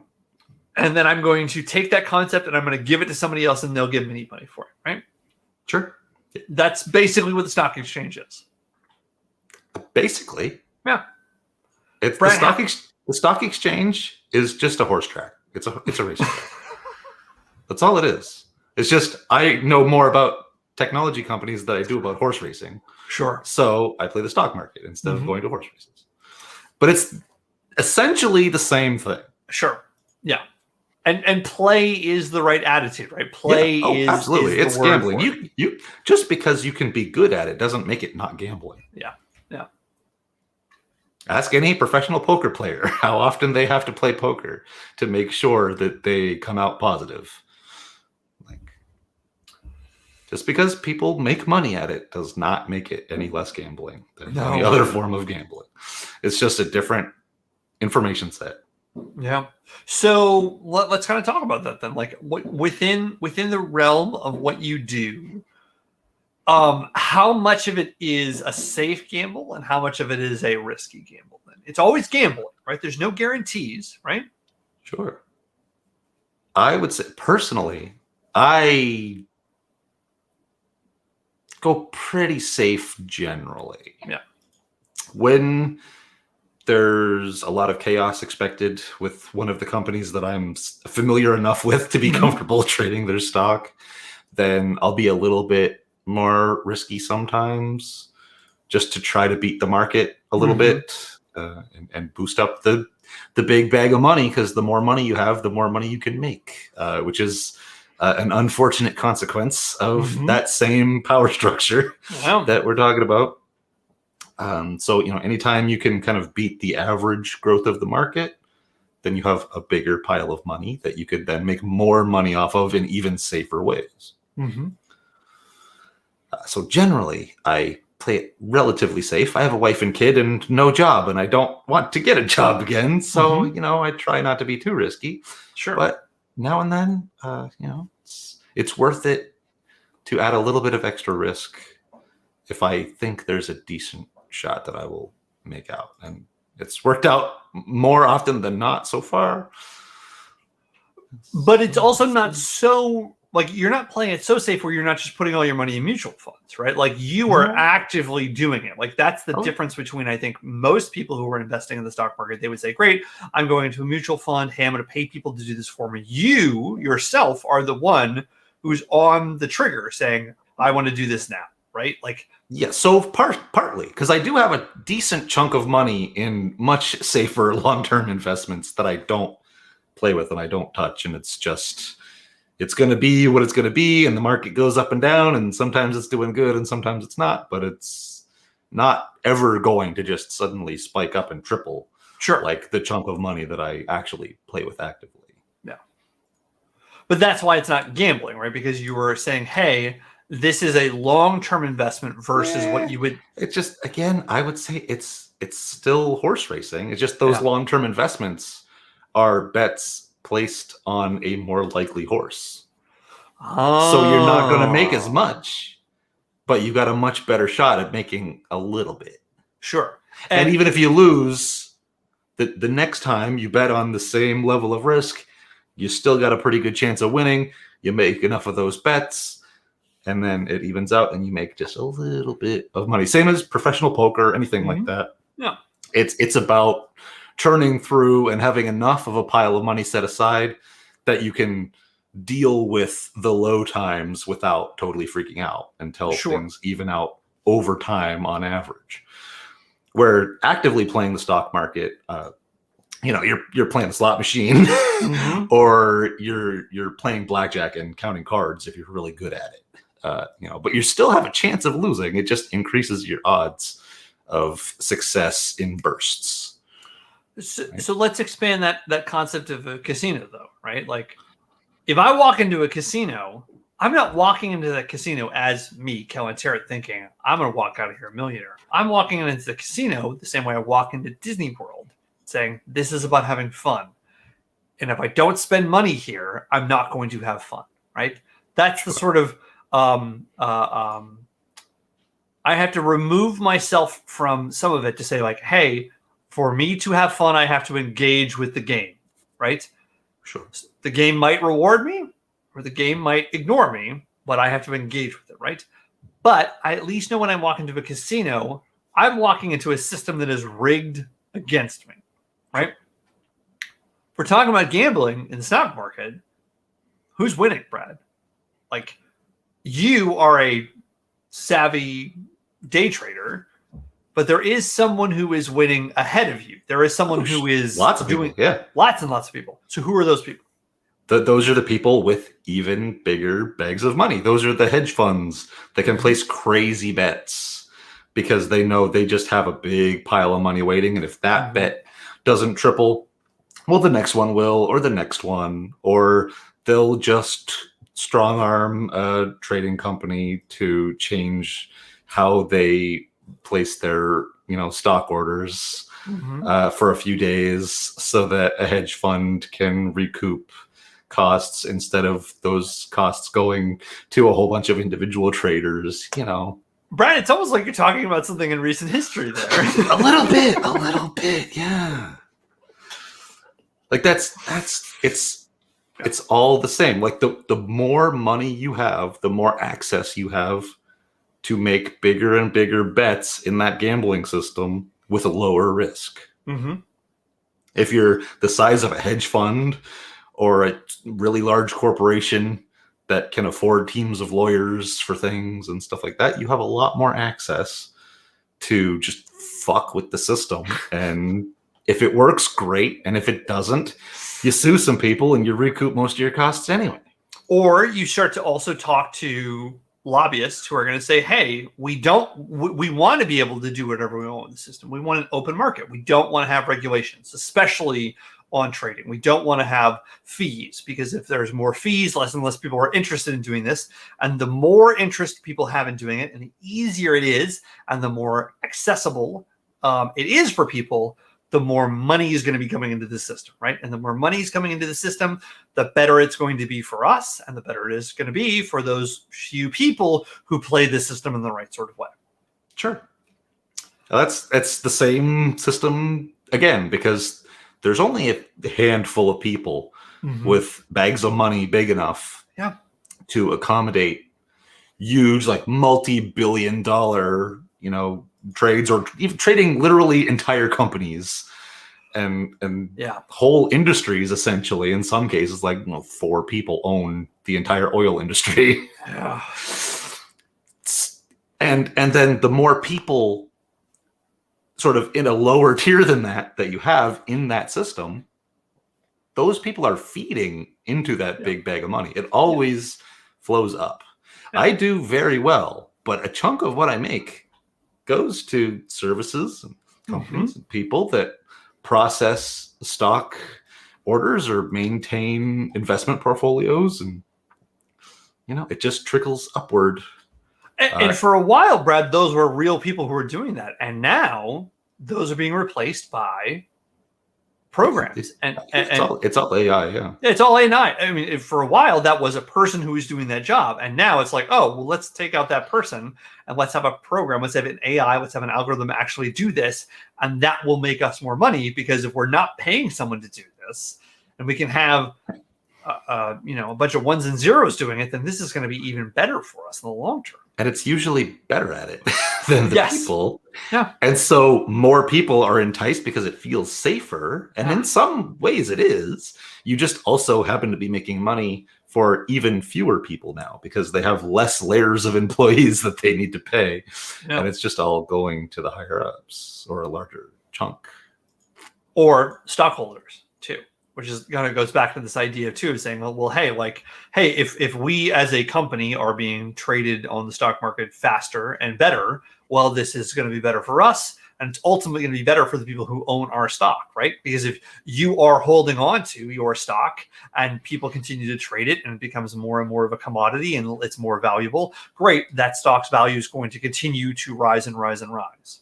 And then I'm going to take that concept and I'm going to give it to somebody else and they'll give me money for it, right? Sure. That's basically what the stock exchange is. Basically. Yeah. It's the stock exchange is just a horse track. It's a racing track. That's all it is. It's just I know more about technology companies than I do about horse racing. Sure. So I play the stock market instead of going to horse races. But it's essentially the same thing. Sure. Yeah. And play is the right attitude, right? Play is absolutely. Is it's gambling. You just because you can be good at it doesn't make it not gambling. Yeah. Yeah. Ask any professional poker player how often they have to play poker to make sure that they come out positive. Like, just because people make money at it does not make it any less gambling than any other form of gambling. It's just a different information set. Yeah. So let's kind of talk about that then. Like, what within the realm of what you do, how much of it is a safe gamble and how much of it is a risky gamble? Then it's always gambling, right? There's no guarantees, right? Sure. I would say personally, I go pretty safe generally. Yeah. When there's a lot of chaos expected with one of the companies that I'm familiar enough with to be comfortable trading their stock, then I'll be a little bit more risky sometimes just to try to beat the market a little bit and boost up the big bag of money, because the more money you have, the more money you can make, which is an unfortunate consequence of that same power structure that we're talking about. So, anytime you can kind of beat the average growth of the market, then you have a bigger pile of money that you could then make more money off of in even safer ways. So generally, I play it relatively safe. I have a wife and kid and no job, and I don't want to get a job again. So, I try not to be too risky. Sure. But now and then, it's worth it to add a little bit of extra risk if I think there's a decent shot that I will make out. And it's worked out more often than not so far. But it's also not so, like, you're not playing it so safe where you're not just putting all your money in mutual funds, right? Like, you are actively doing it. Like, that's the difference between, I think, most people who are investing in the stock market. They would say, great, I'm going into a mutual fund. Hey, I'm going to pay people to do this for me. You yourself are the one who's on the trigger saying, I want to do this now, right? Like, yeah, so partly because I do have a decent chunk of money in much safer long-term investments that I don't play with and I don't touch, and it's going to be what it's going to be, and the market goes up and down, and sometimes it's doing good and sometimes it's not, but it's not ever going to just suddenly spike up and triple, like the chunk of money that I actually play with actively. Yeah, but that's why it's not gambling, right? Because you were saying, hey, this is a long-term investment versus what you would. It's just, again, I would say it's still horse racing. It's just those long-term investments are bets placed on a more likely horse. So you're not going to make as much, but you got a much better shot at making a little bit. Sure. And even if you lose, the next time you bet on the same level of risk, you still got a pretty good chance of winning. You make enough of those bets, and then it evens out, and you make just a little bit of money. Same as professional poker, anything like that. Yeah. It's about churning through and having enough of a pile of money set aside that you can deal with the low times without totally freaking out until things even out over time on average. Where actively playing the stock market, you're playing the slot machine, or you're playing blackjack and counting cards if you're really good at it. But you still have a chance of losing. It just increases your odds of success in bursts. So let's expand that concept of a casino, though, right? Like, if I walk into a casino, I'm not walking into that casino as me, Kellen Terrett, thinking I'm going to walk out of here a millionaire. I'm walking into the casino the same way I walk into Disney World, saying this is about having fun. And if I don't spend money here, I'm not going to have fun, right? That's the sort of I have to remove myself from some of it to say, like, hey, for me to have fun, I have to engage with the game, right? Sure. The game might reward me or the game might ignore me, but I have to engage with it, right? But I at least know when I walk into a casino, I'm walking into a system that is rigged against me, right? If we're talking about gambling in the stock market, who's winning, Brad? Like, you are a savvy day trader, but there is someone who is winning ahead of you. There is someone who is lots of people, lots and lots of people. So who are those people? Those are the people with even bigger bags of money. Those are the hedge funds that can place crazy bets because they know they just have a big pile of money waiting. And if that bet doesn't triple, well, the next one will, or the next one, or they'll just strong arm a trading company to change how they place their stock orders for a few days so that a hedge fund can recoup costs instead of those costs going to a whole bunch of individual traders. Brian, it's almost like you're talking about something in recent history there. a little bit, yeah. Like it's all the same. Like the more money you have, the more access you have to make bigger and bigger bets in that gambling system with a lower risk. If you're the size of a hedge fund or a really large corporation that can afford teams of lawyers for things and stuff like that, you have a lot more access to just fuck with the system. And if it works, great. And if it doesn't, you sue some people and you recoup most of your costs anyway. Or you start to also talk to lobbyists who are going to say, hey, we want to be able to do whatever we want with the system. We want an open market. We don't want to have regulations, especially on trading. We don't want to have fees, because if there's more fees, less and less people are interested in doing this. And the more interest people have in doing it, and the easier it is, and the more accessible it is for people, the more money is going to be coming into the system, right? And the more money is coming into the system, the better it's going to be for us, and the better it is going to be for those few people who play the system in the right sort of way. Sure. That's the same system again, because there's only a handful of people with bags of money big enough to accommodate huge, like multi-billion-dollar, trades, or even trading literally entire companies and whole industries, essentially. In some cases, like 4 people own the entire oil industry. And then the more people sort of in a lower tier than that you have in that system, those people are feeding into that big bag of money. It always flows up. I do very well, but a chunk of what I make goes to services and companies and people that process stock orders or maintain investment portfolios, and it just trickles upward. And for a while, Brad, those were real people who were doing that. And now those are being replaced by programs. It's all AI, yeah. It's all AI. I mean, for a while, that was a person who was doing that job. And now it's like, oh, well, let's take out that person and let's have a program. Let's have an AI. Let's have an algorithm actually do this. And that will make us more money, because if we're not paying someone to do this and we can have, a bunch of ones and zeros doing it, then this is going to be even better for us in the long term. And it's usually better at it than the people. Yeah. And so more people are enticed because it feels safer. And in some ways it is. You just also happen to be making money for even fewer people now because they have less layers of employees that they need to pay. Yeah. And it's just all going to the higher ups or a larger chunk. Or stockholders too. Which is kind of goes back to this idea too of saying, well, hey, if we as a company are being traded on the stock market faster and better, well, this is going to be better for us, and it's ultimately going to be better for the people who own our stock, right? Because if you are holding on to your stock and people continue to trade it and it becomes more and more of a commodity and it's more valuable, great, that stock's value is going to continue to rise and rise and rise.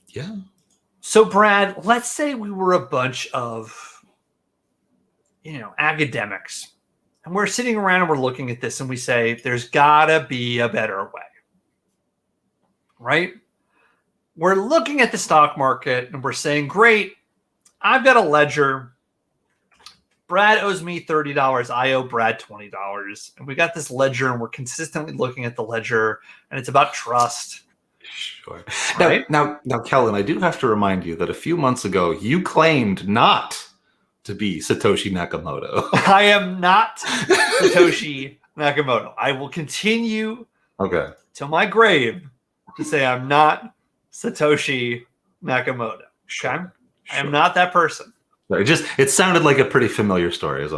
Yeah. So, Brad, let's say we were a bunch of, academics, and we're sitting around and we're looking at this and we say, there's gotta be a better way, right? We're looking at the stock market and we're saying, great, I've got a ledger. Brad owes me $30. I owe Brad $20. And we got this ledger and we're consistently looking at the ledger, and it's about trust. Sure. Right? Now, Kellen, I do have to remind you that a few months ago, you claimed not to be Satoshi Nakamoto. I am not Satoshi Nakamoto. I will continue till my grave to say I'm not Satoshi Nakamoto. Okay? I am not that person. It sounded like a pretty familiar story.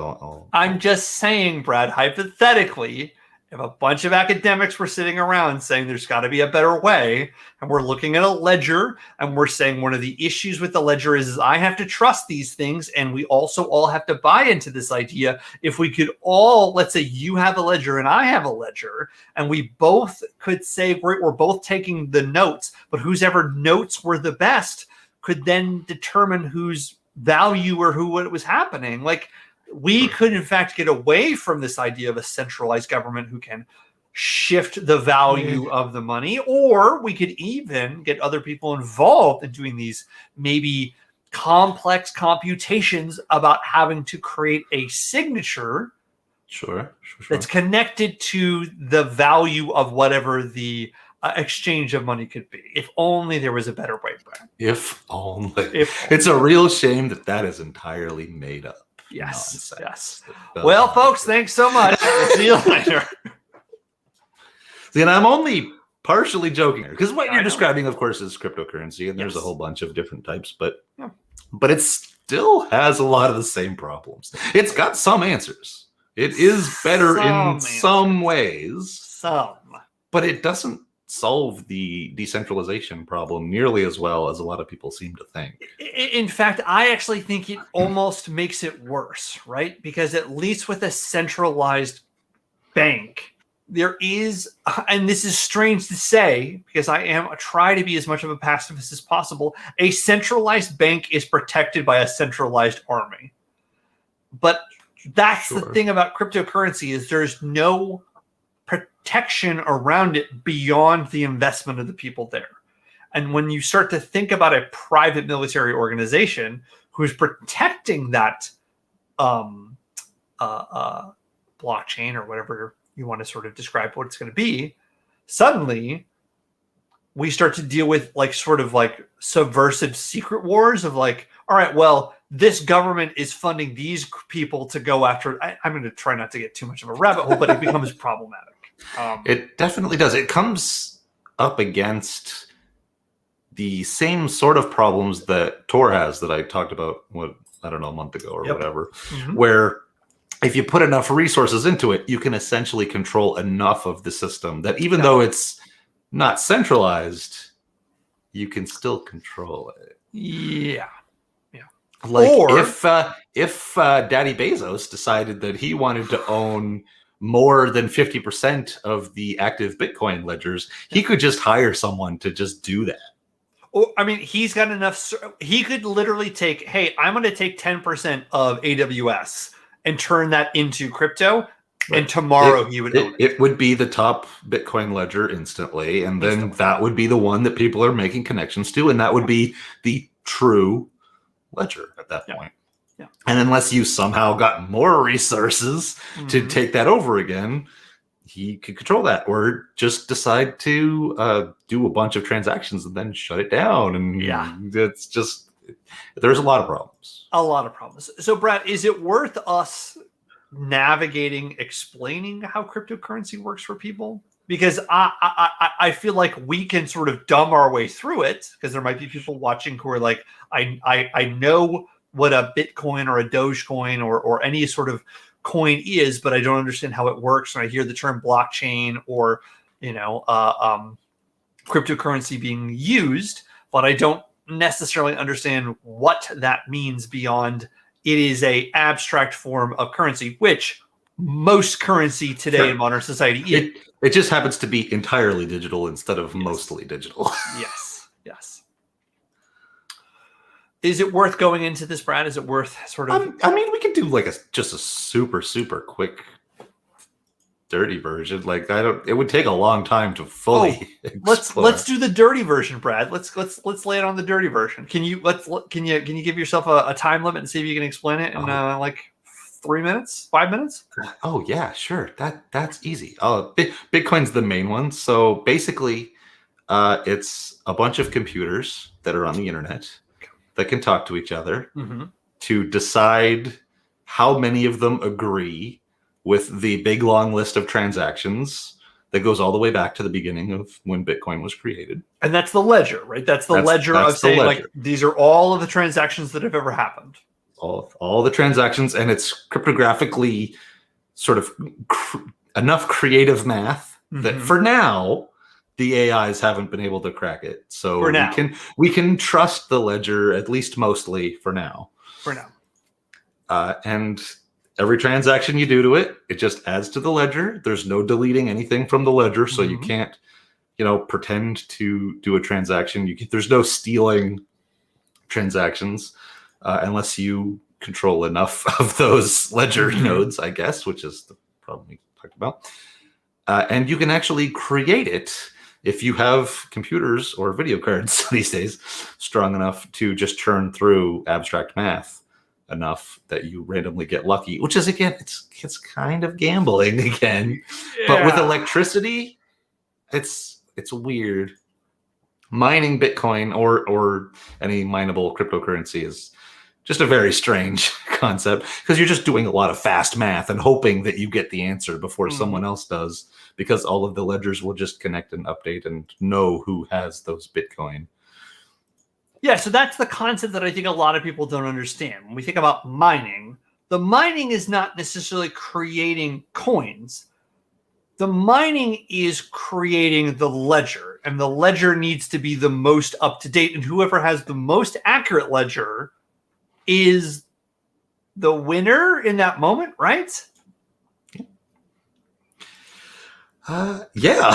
I'm just saying, Brad, hypothetically, if a bunch of academics were sitting around saying there's got to be a better way, and we're looking at a ledger and we're saying one of the issues with the ledger is I have to trust these things, and we also all have to buy into this idea. If we could all, let's say you have a ledger and I have a ledger, and we both could say we're both taking the notes, but whose ever notes were the best could then determine whose value or what was happening. Like, we could, in fact, get away from this idea of a centralized government who can shift the value of the money, or we could even get other people involved in doing these maybe complex computations about having to create a signature that's connected to the value of whatever the exchange of money could be. If only there was a better way, Brad. If only. It's a real shame that is entirely made up. Yes. Well, folks, thanks so much. See you later. See, and I'm only partially joking here because what you're describing, of course, is cryptocurrency, and there's a whole bunch of different types, but it still has a lot of the same problems. It's got some answers. It is better in some ways, but it doesn't solve the decentralization problem nearly as well as a lot of people seem to think. In fact, I actually think it almost makes it worse, right? Because at least with a centralized bank, there is, and this is strange to say because I try to be as much of a pacifist as possible, a centralized bank is protected by a centralized army. But that's the thing about cryptocurrency is there's no protection around it beyond the investment of the people there. And when you start to think about a private military organization who's protecting that blockchain or whatever you want to sort of describe what it's going to be, suddenly we start to deal with sort of subversive secret wars of all right, well, this government is funding these people to go after. I'm going to try not to get too much of a rabbit hole, but it becomes problematic. It definitely does. It comes up against the same sort of problems that Tor has that I talked about, a month ago or whatever, where if you put enough resources into it, you can essentially control enough of the system that even though it's not centralized, you can still control it. Yeah. If Daddy Bezos decided that he wanted to own more than 50% of the active Bitcoin ledgers, he could just hire someone to just do that. Or, I mean, he's got enough. He could literally take, hey, I'm going to take 10% of AWS and turn that into crypto. Right. And tomorrow he would own it. It would be the top Bitcoin ledger instantly. And then that would be the one that people are making connections to. And that would be the true ledger at that point. Yeah. And unless you somehow got more resources to take that over again, he could control that, or just decide to do a bunch of transactions and then shut it down. And it's just, there's a lot of problems. A lot of problems. So, Brad, is it worth us navigating, explaining how cryptocurrency works for people? Because I feel like we can sort of dumb our way through it, because there might be people watching who are like, I know what a Bitcoin or a Dogecoin or any sort of coin is, but I don't understand how it works. And I hear the term blockchain or, cryptocurrency being used, but I don't necessarily understand what that means beyond it is a abstract form of currency, which most currency today in modern society is. It just happens to be entirely digital instead of mostly digital. Yes. Is it worth going into this, Brad? Is it worth sort of? I mean, we could do like just a super, super quick, dirty version. Like it would take a long time to fully. Let's do the dirty version, Brad. Let's lay it on the dirty version. Can you give yourself a time limit and see if you can explain it in like 3 minutes, 5 minutes? Oh yeah, sure. That's easy. Bitcoin's the main one. So basically, it's a bunch of computers that are on the internet that can talk to each other to decide how many of them agree with the big long list of transactions that goes all the way back to the beginning of when Bitcoin was created. And that's the ledger, right? That's the ledger of saying like these are all of the transactions that have ever happened. All the transactions, and it's cryptographically sort of enough creative math that for now the AIs haven't been able to crack it. So we can trust the ledger, at least mostly for now. And every transaction you do to it, it just adds to the ledger. There's no deleting anything from the ledger, so you can't, pretend to do a transaction. There's no stealing transactions unless you control enough of those ledger nodes, I guess, which is the problem we talked about. And you can actually create it if you have computers or video cards these days strong enough to just churn through abstract math enough that you randomly get lucky, which is, again, it's kind of gambling again. Yeah. But with electricity, it's weird. Mining Bitcoin or any mineable cryptocurrency is just a very strange concept, because you're just doing a lot of fast math and hoping that you get the answer before someone else does, because all of the ledgers will just connect and update and know who has those Bitcoin. Yeah, so that's the concept that I think a lot of people don't understand. When we think about mining, the mining is not necessarily creating coins. The mining is creating the ledger, and the ledger needs to be the most up to date, and whoever has the most accurate ledger is the winner in that moment, right? Yeah,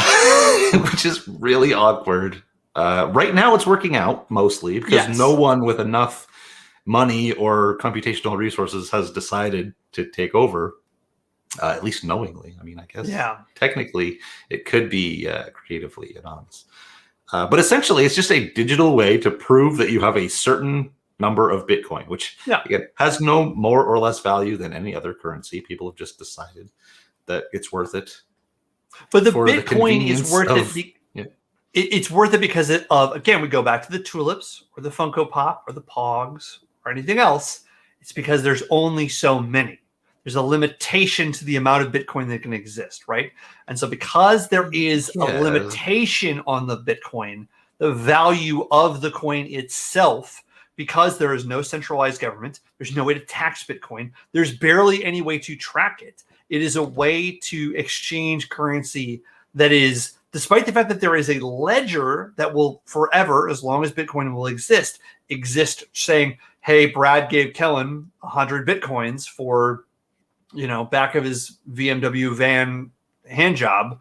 which is really awkward. Right now it's working out mostly because no one with enough money or computational resources has decided to take over, at least knowingly. I mean, I guess technically it could be creatively anonymous. But essentially it's just a digital way to prove that you have a certain number of Bitcoin, which again has no more or less value than any other currency. People have just decided that it's worth it. But the Bitcoin is worth it. It's worth it because again, we go back to the tulips or the Funko Pop or the Pogs or anything else. It's because there's only so many. There's a limitation to the amount of Bitcoin that can exist, right? And so because there is a limitation on the Bitcoin, the value of the coin itself, because there is no centralized government, there's no way to tax Bitcoin, there's barely any way to track it. It is a way to exchange currency that is, despite the fact that there is a ledger that will forever, as long as Bitcoin will exist saying, hey, Brad gave Kellen 100 Bitcoins for, back of his BMW van hand job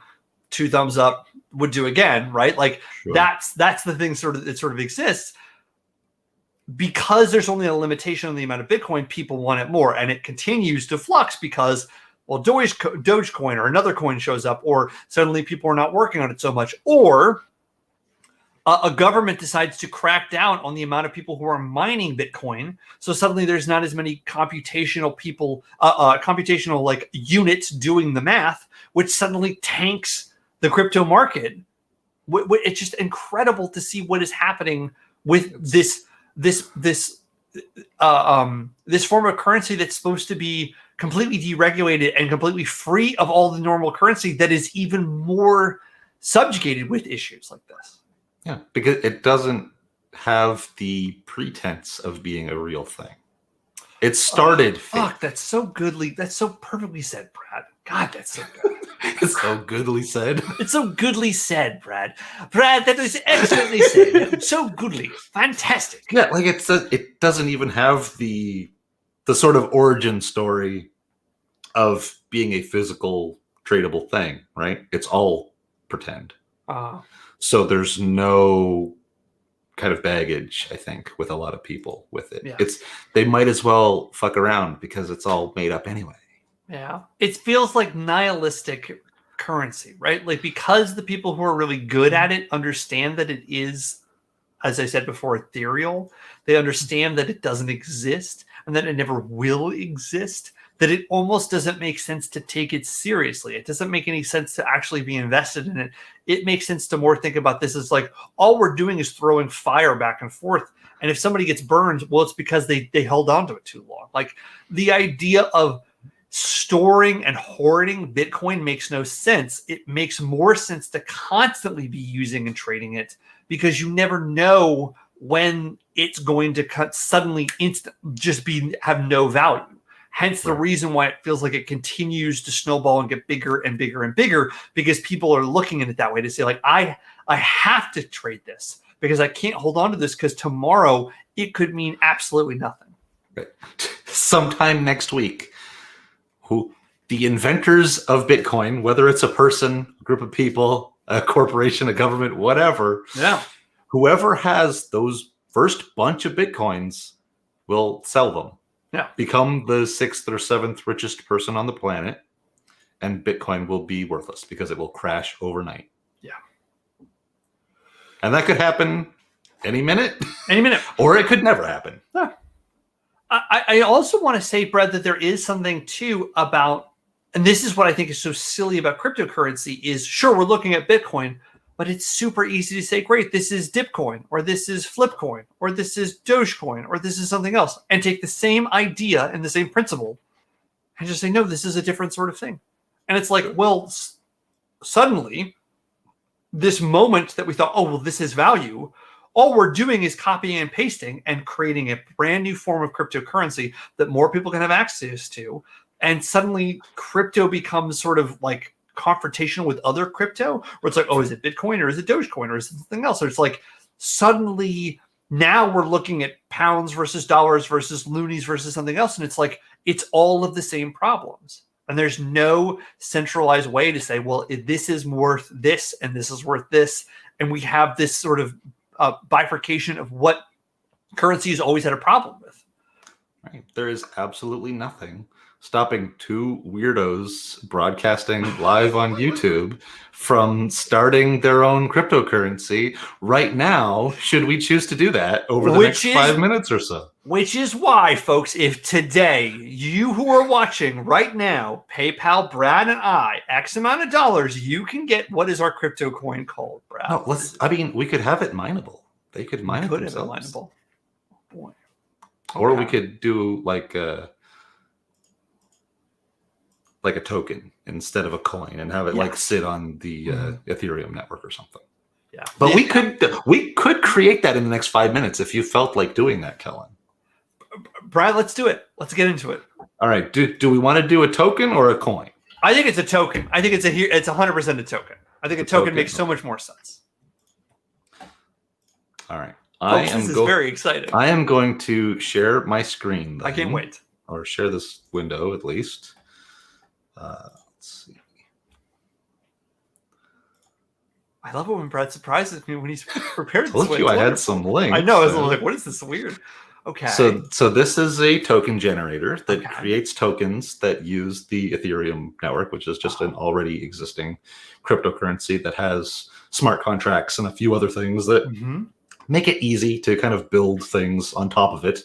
2 thumbs up would do again, right? Like Sure. that's the thing it sort of exists. Because there's only a limitation on the amount of Bitcoin, people want it more, and it continues to flux because, well, Dogecoin or another coin shows up, or suddenly people are not working on it so much, or a government decides to crack down on the amount of people who are mining Bitcoin. So suddenly there's not as many computational people, computational like units doing the math, which suddenly tanks the crypto market. It's just incredible to see what is happening with this form of currency that's supposed to be completely deregulated and completely free of all the normal currency that is even more subjugated with issues like this. Yeah, because it doesn't have the pretense of being a real thing. It started fake. Fuck, that's so goodly. That's so perfectly said, Brad. God, that's so good. It's so goodly said. It's so goodly said, Brad. Brad, that was excellently said. So goodly. Fantastic. Yeah, like it doesn't even have the sort of origin story of being a physical tradable thing, right? It's all pretend. So there's no kind of baggage, I think, with a lot of people with it. Yeah. They might as well fuck around because it's all made up anyway. Yeah. It feels like nihilistic currency, right? Like because the people who are really good at it understand that it is, as I said before, ethereal. They understand that it doesn't exist and that it never will exist, that it almost doesn't make sense to take it seriously. It doesn't make any sense to actually be invested in it. It makes sense to more think about this as like, all we're doing is throwing fire back and forth. And if somebody gets burned, well, it's because they held on to it too long. Like the idea of storing and hoarding Bitcoin makes no sense. It makes more sense to constantly be using and trading it because you never know when it's going to suddenly have no value. Hence the reason why it feels like it continues to snowball and get bigger and bigger and bigger, because people are looking at it that way to say, like, I have to trade this because I can't hold on to this because tomorrow it could mean absolutely nothing. Right. Sometime next week, the inventors of Bitcoin, whether it's a person, a group of people, a corporation, a government, whatever, whoever has those first bunch of Bitcoins will sell them. Yeah. Become the 6th or 7th richest person on the planet, and Bitcoin will be worthless because it will crash overnight. Yeah. And that could happen any minute. Any minute. Or it could never happen. Yeah. I also want to say, Brad, that there is something too about, and this is what I think is so silly about cryptocurrency is, sure, we're looking at Bitcoin, but it's super easy to say, great, this is Dipcoin, or this is Flipcoin, or this is Dogecoin, or this is something else, and take the same idea and the same principle and just say, no, this is a different sort of thing. And it's like, well, suddenly, this moment that we thought, oh, well, this is value, all we're doing is copying and pasting and creating a brand new form of cryptocurrency that more people can have access to. And suddenly, crypto becomes sort of like confrontational with other crypto, where it's like, oh, is it Bitcoin or is it Dogecoin or is it something else? Or it's like suddenly now we're looking at pounds versus dollars versus loonies versus something else. And it's like, it's all of the same problems. And there's no centralized way to say, well, this is worth this and this is worth this. And we have this sort of bifurcation of what currency has always had a problem with. Right. There is absolutely nothing stopping 2 weirdos broadcasting live on YouTube from starting their own cryptocurrency right now, should we choose to do that over the next 5 minutes or so. Which is why, folks, if today, you who are watching right now, PayPal Brad and I, X amount of dollars, you can get, what is our crypto coin called, Brad? No, we could have it mineable. They could mine it themselves. Mineable. Boy. Okay. Or we could do like a token instead of a coin and have it like sit on the Ethereum network or something. Yeah. But we could create that in the next 5 minutes if you felt like doing that, Kellen. Brad, let's do it. Let's get into it. All right. Do we want to do a token or a coin? I think it's a token. I think it's 100% a token. I think a token makes so much more sense. All right. This is very exciting. I am going to share my screen. I can't wait. Or share this window at least. Let's see. I love it when Brad surprises me when he's prepared this Told way. you It's I had wonderful. some links. I know. I was like, what is this weird? Okay. So this is a token generator that Okay. creates tokens that use the Ethereum network, which is just an already existing cryptocurrency that has smart contracts and a few other things that make it easy to kind of build things on top of it,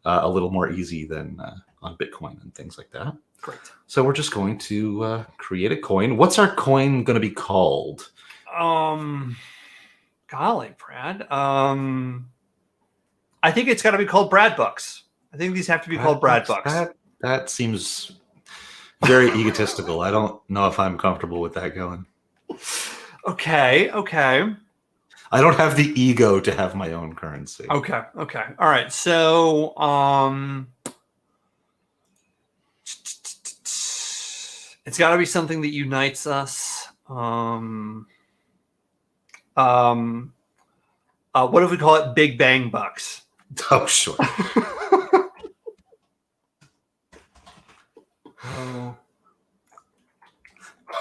a little more easy than on Bitcoin and things like that. Great. So we're just going to create a coin. What's our coin going to be called? Golly, Brad. I think it's got to be called Brad Bucks. I think these have to be called Brad Bucks. That seems very egotistical. I don't know if I'm comfortable with that, Kellen. Okay. I don't have the ego to have my own currency. Okay. All right. So, it's got to be something that unites us. What if we call it Big Bang Bucks? Oh, sure.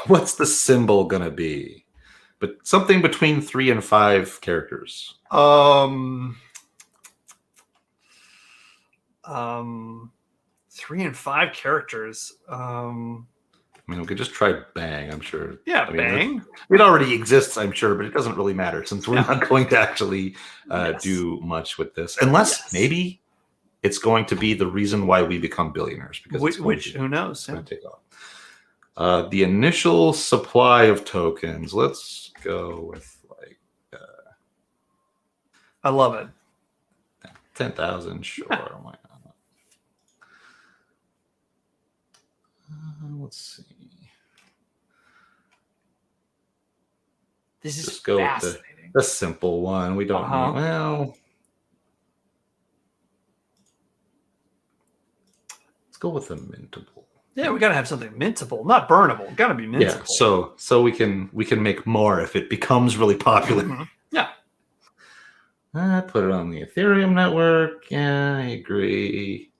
What's the symbol gonna be? But something between 3 and 5 characters. 3 and 5 characters. I mean, we could just try bang, I'm sure. Yeah, I mean, bang. It already exists, I'm sure, but it doesn't really matter since we're not going to actually Yes. do much with this. Unless maybe it's going to be the reason why we become billionaires. Because Which who knows? It's going to take off. The initial supply of tokens, let's go with like... I love it. 10,000, sure. Yeah. Why not? Let's see. This is Just go fascinating. with the simple one. We don't need, well, let's go with the mintable. Yeah, we gotta have something mintable, not burnable. Gotta be mintable. Yeah, so we can make more if it becomes really popular. Yeah. Put it on the Ethereum network. Yeah, I agree.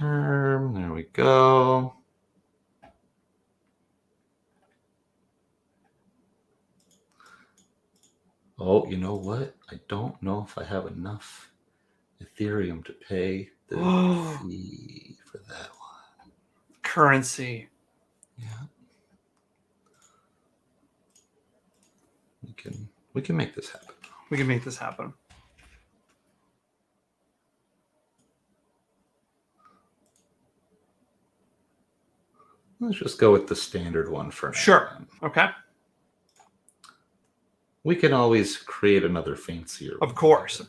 There we go. Oh, you know what? I don't know if I have enough Ethereum to pay the fee for that one. Currency. Yeah. We can make this happen. We can make this happen. Let's just go with the standard one for now. Sure. Okay. We can always create another fancier one. Of course.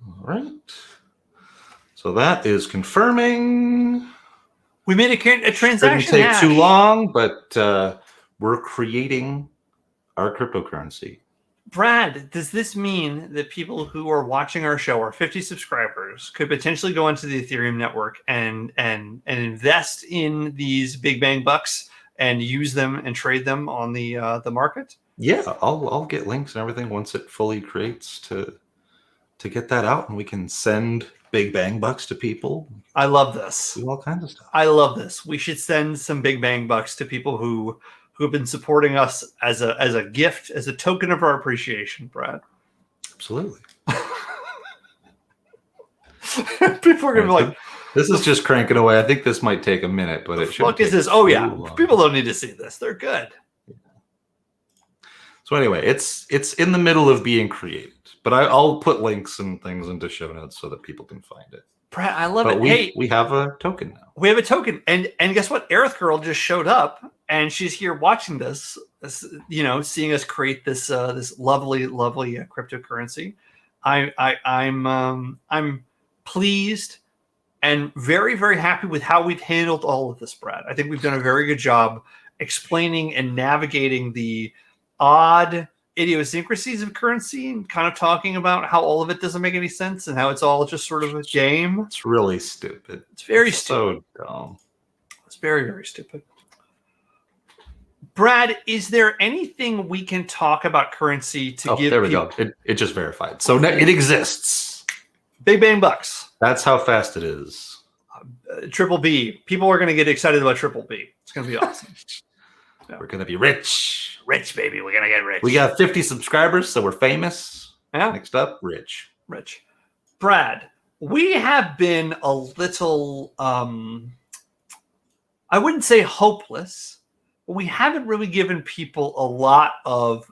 All right. So that is confirming. We made a transaction. Didn't take too long, but we're creating our cryptocurrency. Brad, does this mean that people who are watching our show, our 50 subscribers, could potentially go onto the Ethereum network and invest in these Big Bang Bucks and use them and trade them on the market? Yeah, I'll get links and everything once it fully creates to get that out, and we can send Big Bang Bucks to people. I love this. Do all kinds of stuff. I love this. We should send some Big Bang Bucks to people who have been supporting us as a gift, as a token of our appreciation, Brad. Absolutely. People are gonna be like, "This is just cranking away." I think this might take a minute, but it should. What is this? Oh yeah, people don't need to see this. They're good. So anyway, it's in the middle of being created, but I'll put links and things into show notes so that people can find it. Brad, I love it. We have a token now. We have a token, and guess what? Aerith Girl just showed up, and she's here watching this. Seeing us create this this lovely cryptocurrency. I'm pleased and very, very happy with how we've handled all of this, Brad. I think we've done a very good job explaining and navigating the odd idiosyncrasies of currency and kind of talking about how all of it doesn't make any sense and how it's all just sort of a game. It's really stupid. It's very stupid. So dumb. It's very, very stupid. Brad, is there anything we can talk about currency to give there we people... go. It just verified. So it exists. Big Bang Bucks. That's how fast it is. Triple B. People are going to get excited about Triple B. It's going to be awesome. We're going to be rich. Rich, baby. We're going to get rich. We got 50 subscribers, so we're famous. Yeah. Next up, rich. Rich. Brad, we have been a little, I wouldn't say hopeless, but we haven't really given people a lot of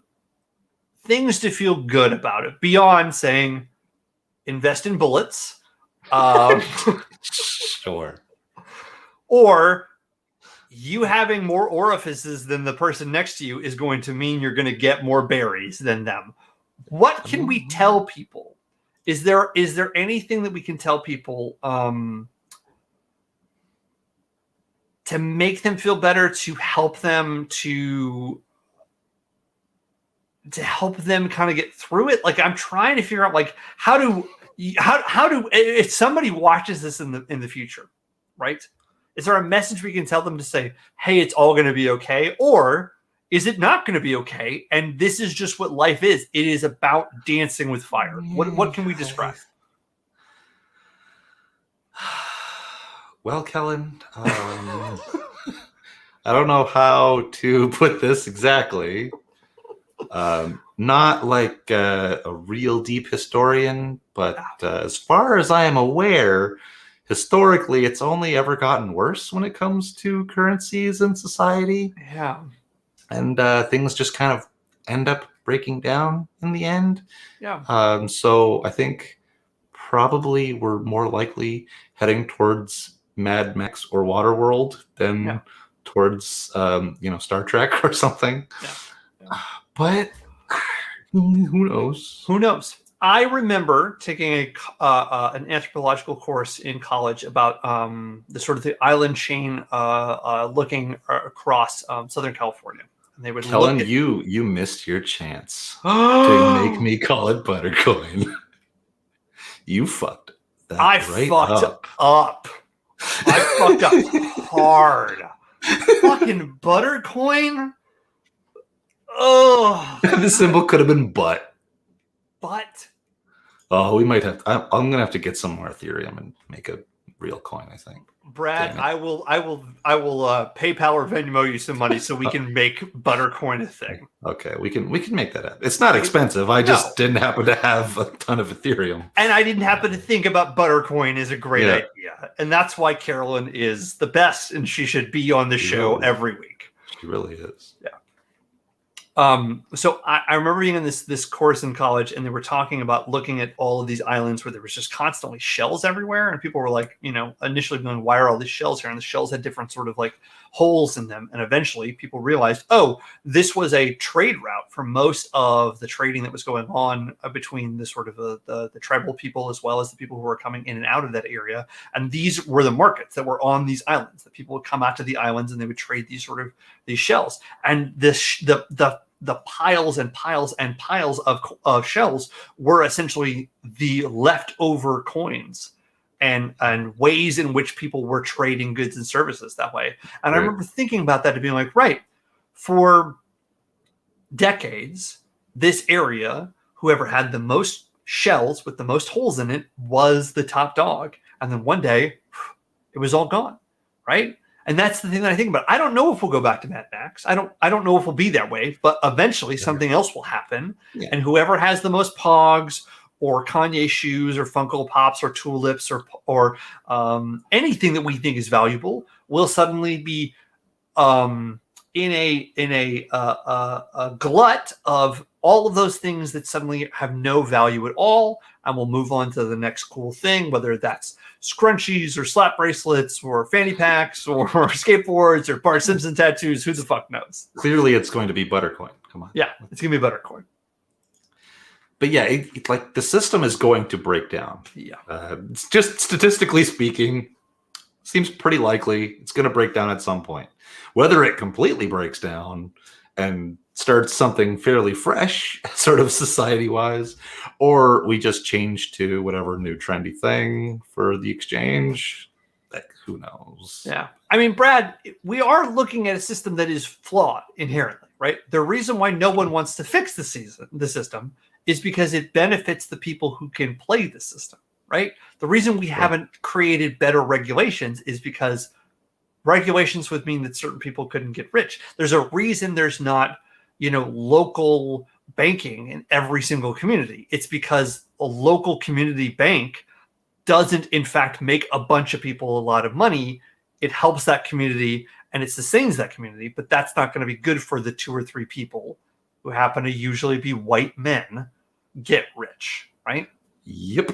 things to feel good about it beyond saying invest in bullets. Sure. Or you having more orifices than the person next to you is going to mean you're going to get more berries than them. What can we tell people? Is there anything that we can tell people to make them feel better, to help them to help them kind of get through it? Like, I'm trying to figure out, like, how do if somebody watches this in the future, right? Is there a message we can tell them to say, hey, it's all going to be okay? Or is it not going to be okay? And this is just what life is. It is about dancing with fire. What can we describe? Well, Kellen, I don't know how to put this exactly. Not like a real deep historian, but as far as I am aware, historically, it's only ever gotten worse when it comes to currencies in society. Yeah. And things just kind of end up breaking down in the end. Yeah. So I think probably we're more likely heading towards Mad Max or Waterworld than towards, Star Trek or something. Yeah. But who knows? Who knows? I remember taking an anthropological course in college about the sort of the island chain looking across Southern California. And they would Kellen, you missed your chance to make me call it Buttercoin. You fucked that I right fucked up. I fucked up hard. Fucking Buttercoin. Oh, The symbol could have been butt. but Oh, we might have. I'm gonna have to get some more Ethereum and make a real coin, I think. Brad, I will PayPal or Venmo you some money so we can make Buttercoin a thing. Okay, we can make that happen. It's not expensive. I just didn't happen to have a ton of Ethereum, and I didn't happen to think about Buttercoin as a great idea, and that's why Carolyn is the best, and she should be on the show every week. She really is. Yeah. So I remember being in this course in college, and they were talking about looking at all of these islands where there was just constantly shells everywhere. And people were like, initially going, why are all these shells here? And the shells had different sort of like holes in them. And eventually people realized, oh, this was a trade route for most of the trading that was going on between the sort of the tribal people, as well as the people who were coming in and out of that area. And these were the markets that were on these islands, that people would come out to the islands and they would trade these shells. And the piles and piles and piles of shells were essentially the leftover coins and ways in which people were trading goods and services that way. And I remember thinking about that and being like, right, for decades, this area, whoever had the most shells with the most holes in it was the top dog. And then one day it was all gone, right? And that's the thing that I think about. I don't know if we'll go back to Mad Max. I don't know if we'll be that way, but eventually something else will happen. Yeah. And whoever has the most Pogs or Kanye shoes or Funko Pops or tulips or anything that we think is valuable will suddenly be in a glut of all of those things that suddenly have no value at all, and we'll move on to the next cool thing, whether that's scrunchies or slap bracelets or fanny packs or skateboards or Bart Simpson tattoos. Who the fuck knows? Clearly, it's going to be Buttercoin. Come on. Yeah, it's going to be Buttercoin. But yeah, like the system is going to break down. Yeah. It's just statistically speaking, seems pretty likely it's going to break down at some point. Whether it completely breaks down and starts something fairly fresh, sort of society-wise, or we just change to whatever new trendy thing for the exchange, who knows? Yeah. I mean, Brad, we are looking at a system that is flawed inherently, right? The reason why no one wants to fix the system is because it benefits the people who can play the system, right? The reason we haven't created better regulations is because regulations would mean that certain people couldn't get rich. There's a reason there's not, local banking in every single community. It's because a local community bank doesn't in fact make a bunch of people a lot of money. It helps that community and it sustains that community, but that's not going to be good for the 2 or 3 people who happen to usually be white men get rich, right? Yep.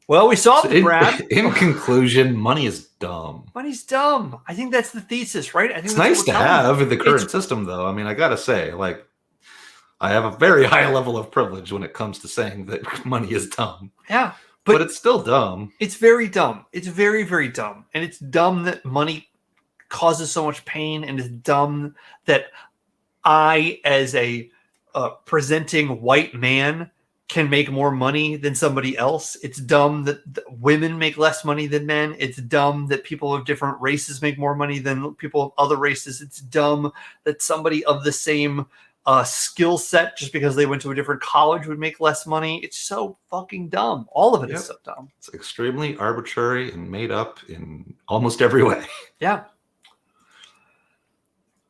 Well, we saw it, Brad. In conclusion, money is dumb. Money's dumb. I think that's the thesis, right? I think it's nice to have in the current system, though. I mean, I got to say, I have a very high level of privilege when it comes to saying that money is dumb. Yeah. But it's still dumb. It's very dumb. It's very, very dumb. And it's dumb that money causes so much pain. And it's dumb that I, as a presenting white man, can make more money than somebody else. It's dumb that women make less money than men. It's dumb that people of different races make more money than people of other races. It's dumb that somebody of the same skill set, just because they went to a different college, would make less money. It's so fucking dumb. All of it is so dumb. It's extremely arbitrary and made up in almost every way. Yeah.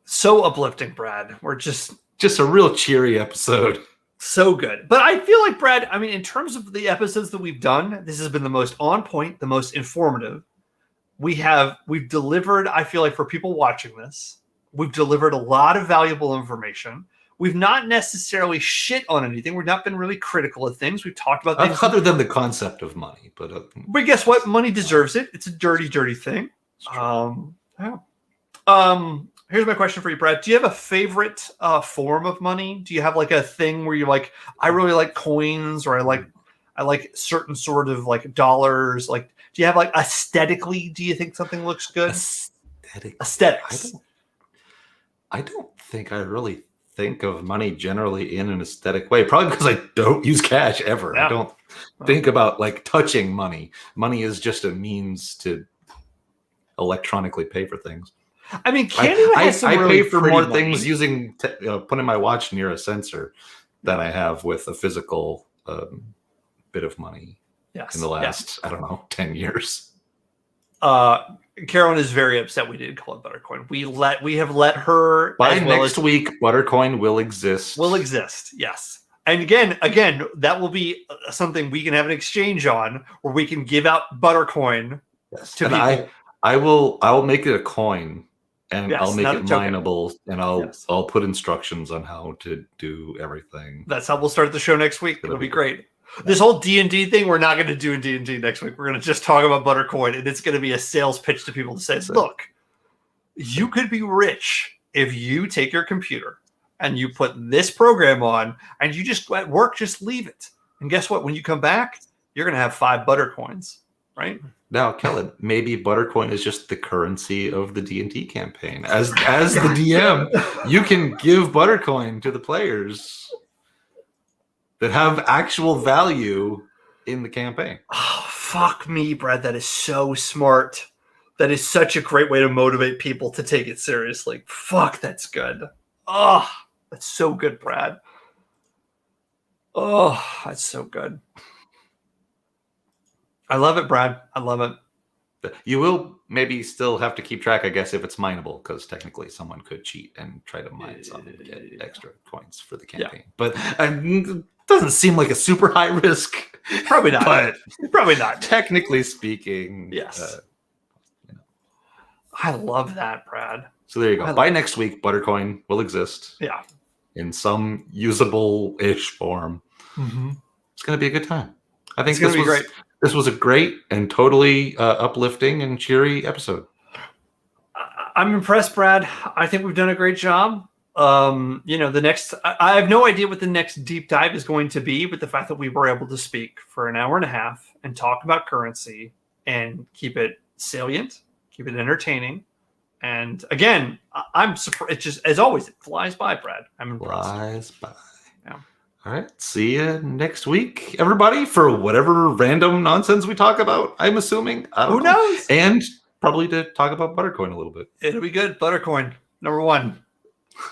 So uplifting, Brad. We're just a real cheery episode. So good. But I feel like, Brad, I mean, in terms of the episodes that we've done, this has been the most on point, the most informative. We've delivered, I feel like, for people watching this, we've delivered a lot of valuable information. We've not necessarily shit on anything. We've not been really critical of things. We've talked about things other than the concept of money. But guess what? Money deserves it. It's a dirty, dirty thing. Here's my question for you, Brad. Do you have a favorite form of money? Do you have like a thing where you're like, I really like coins, or I like certain sort of like dollars? Like, do you have like aesthetically, do you think something looks good? Aesthetics. I don't think I really think of money generally in an aesthetic way. Probably because I don't use cash ever. Yeah. I don't think about like touching money. Money is just a means to electronically pay for things. I mean, Canada has some really I pay for more money. things using putting my watch near a sensor than I have with a physical bit of money in the last, I don't know, 10 years. Karen is very upset we didn't call it Buttercoin. We have let her, by next week, Buttercoin will exist. Will exist, yes. And again, that will be something we can have an exchange on, where we can give out Buttercoin to people. I will make it a coin. And I'll make it mineable, and I'll put instructions on how to do everything. That's how we'll start the show next week. It'll be great. This whole D&D thing, we're not going to do in D&D next week. We're going to just talk about Buttercoin, and it's going to be a sales pitch to people to say, look, you could be rich if you take your computer and you put this program on, and you just at work, just leave it. And guess what? When you come back, you're going to have 5 Buttercoins, right? Now, Kellen, maybe Buttercoin is just the currency of the D&D campaign. As the DM, you can give Buttercoin to the players that have actual value in the campaign. Oh, fuck me, Brad. That is so smart. That is such a great way to motivate people to take it seriously. Fuck, that's good. Oh, that's so good, Brad. Oh, that's so good. I love it, Brad. I love it. You will maybe still have to keep track, I guess, if it's mineable, because technically someone could cheat and try to mine some and get extra coins for the campaign. But it doesn't seem like a super high risk. Probably not. But probably not. Technically speaking, yes. I love that, Brad. So there you go. By next week, Buttercoin will exist. Yeah. In some usable-ish form. Mm-hmm. It's going to be a good time. I think it's going to be great. This was a great and totally uplifting and cheery episode. I'm impressed, Brad. I think we've done a great job. The next, I have no idea what the next deep dive is going to be, but the fact that we were able to speak for an hour and a half and talk about currency and keep it salient, keep it entertaining. And again, I'm surprised. It's just, as always, it flies by, Brad. I'm impressed. Flies by. Yeah. All right. See you next week, everybody, for whatever random nonsense we talk about. I'm assuming. I don't Who know. knows? And probably to talk about Buttercoin a little bit. It'll be good. Buttercoin, number 1.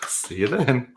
See you then.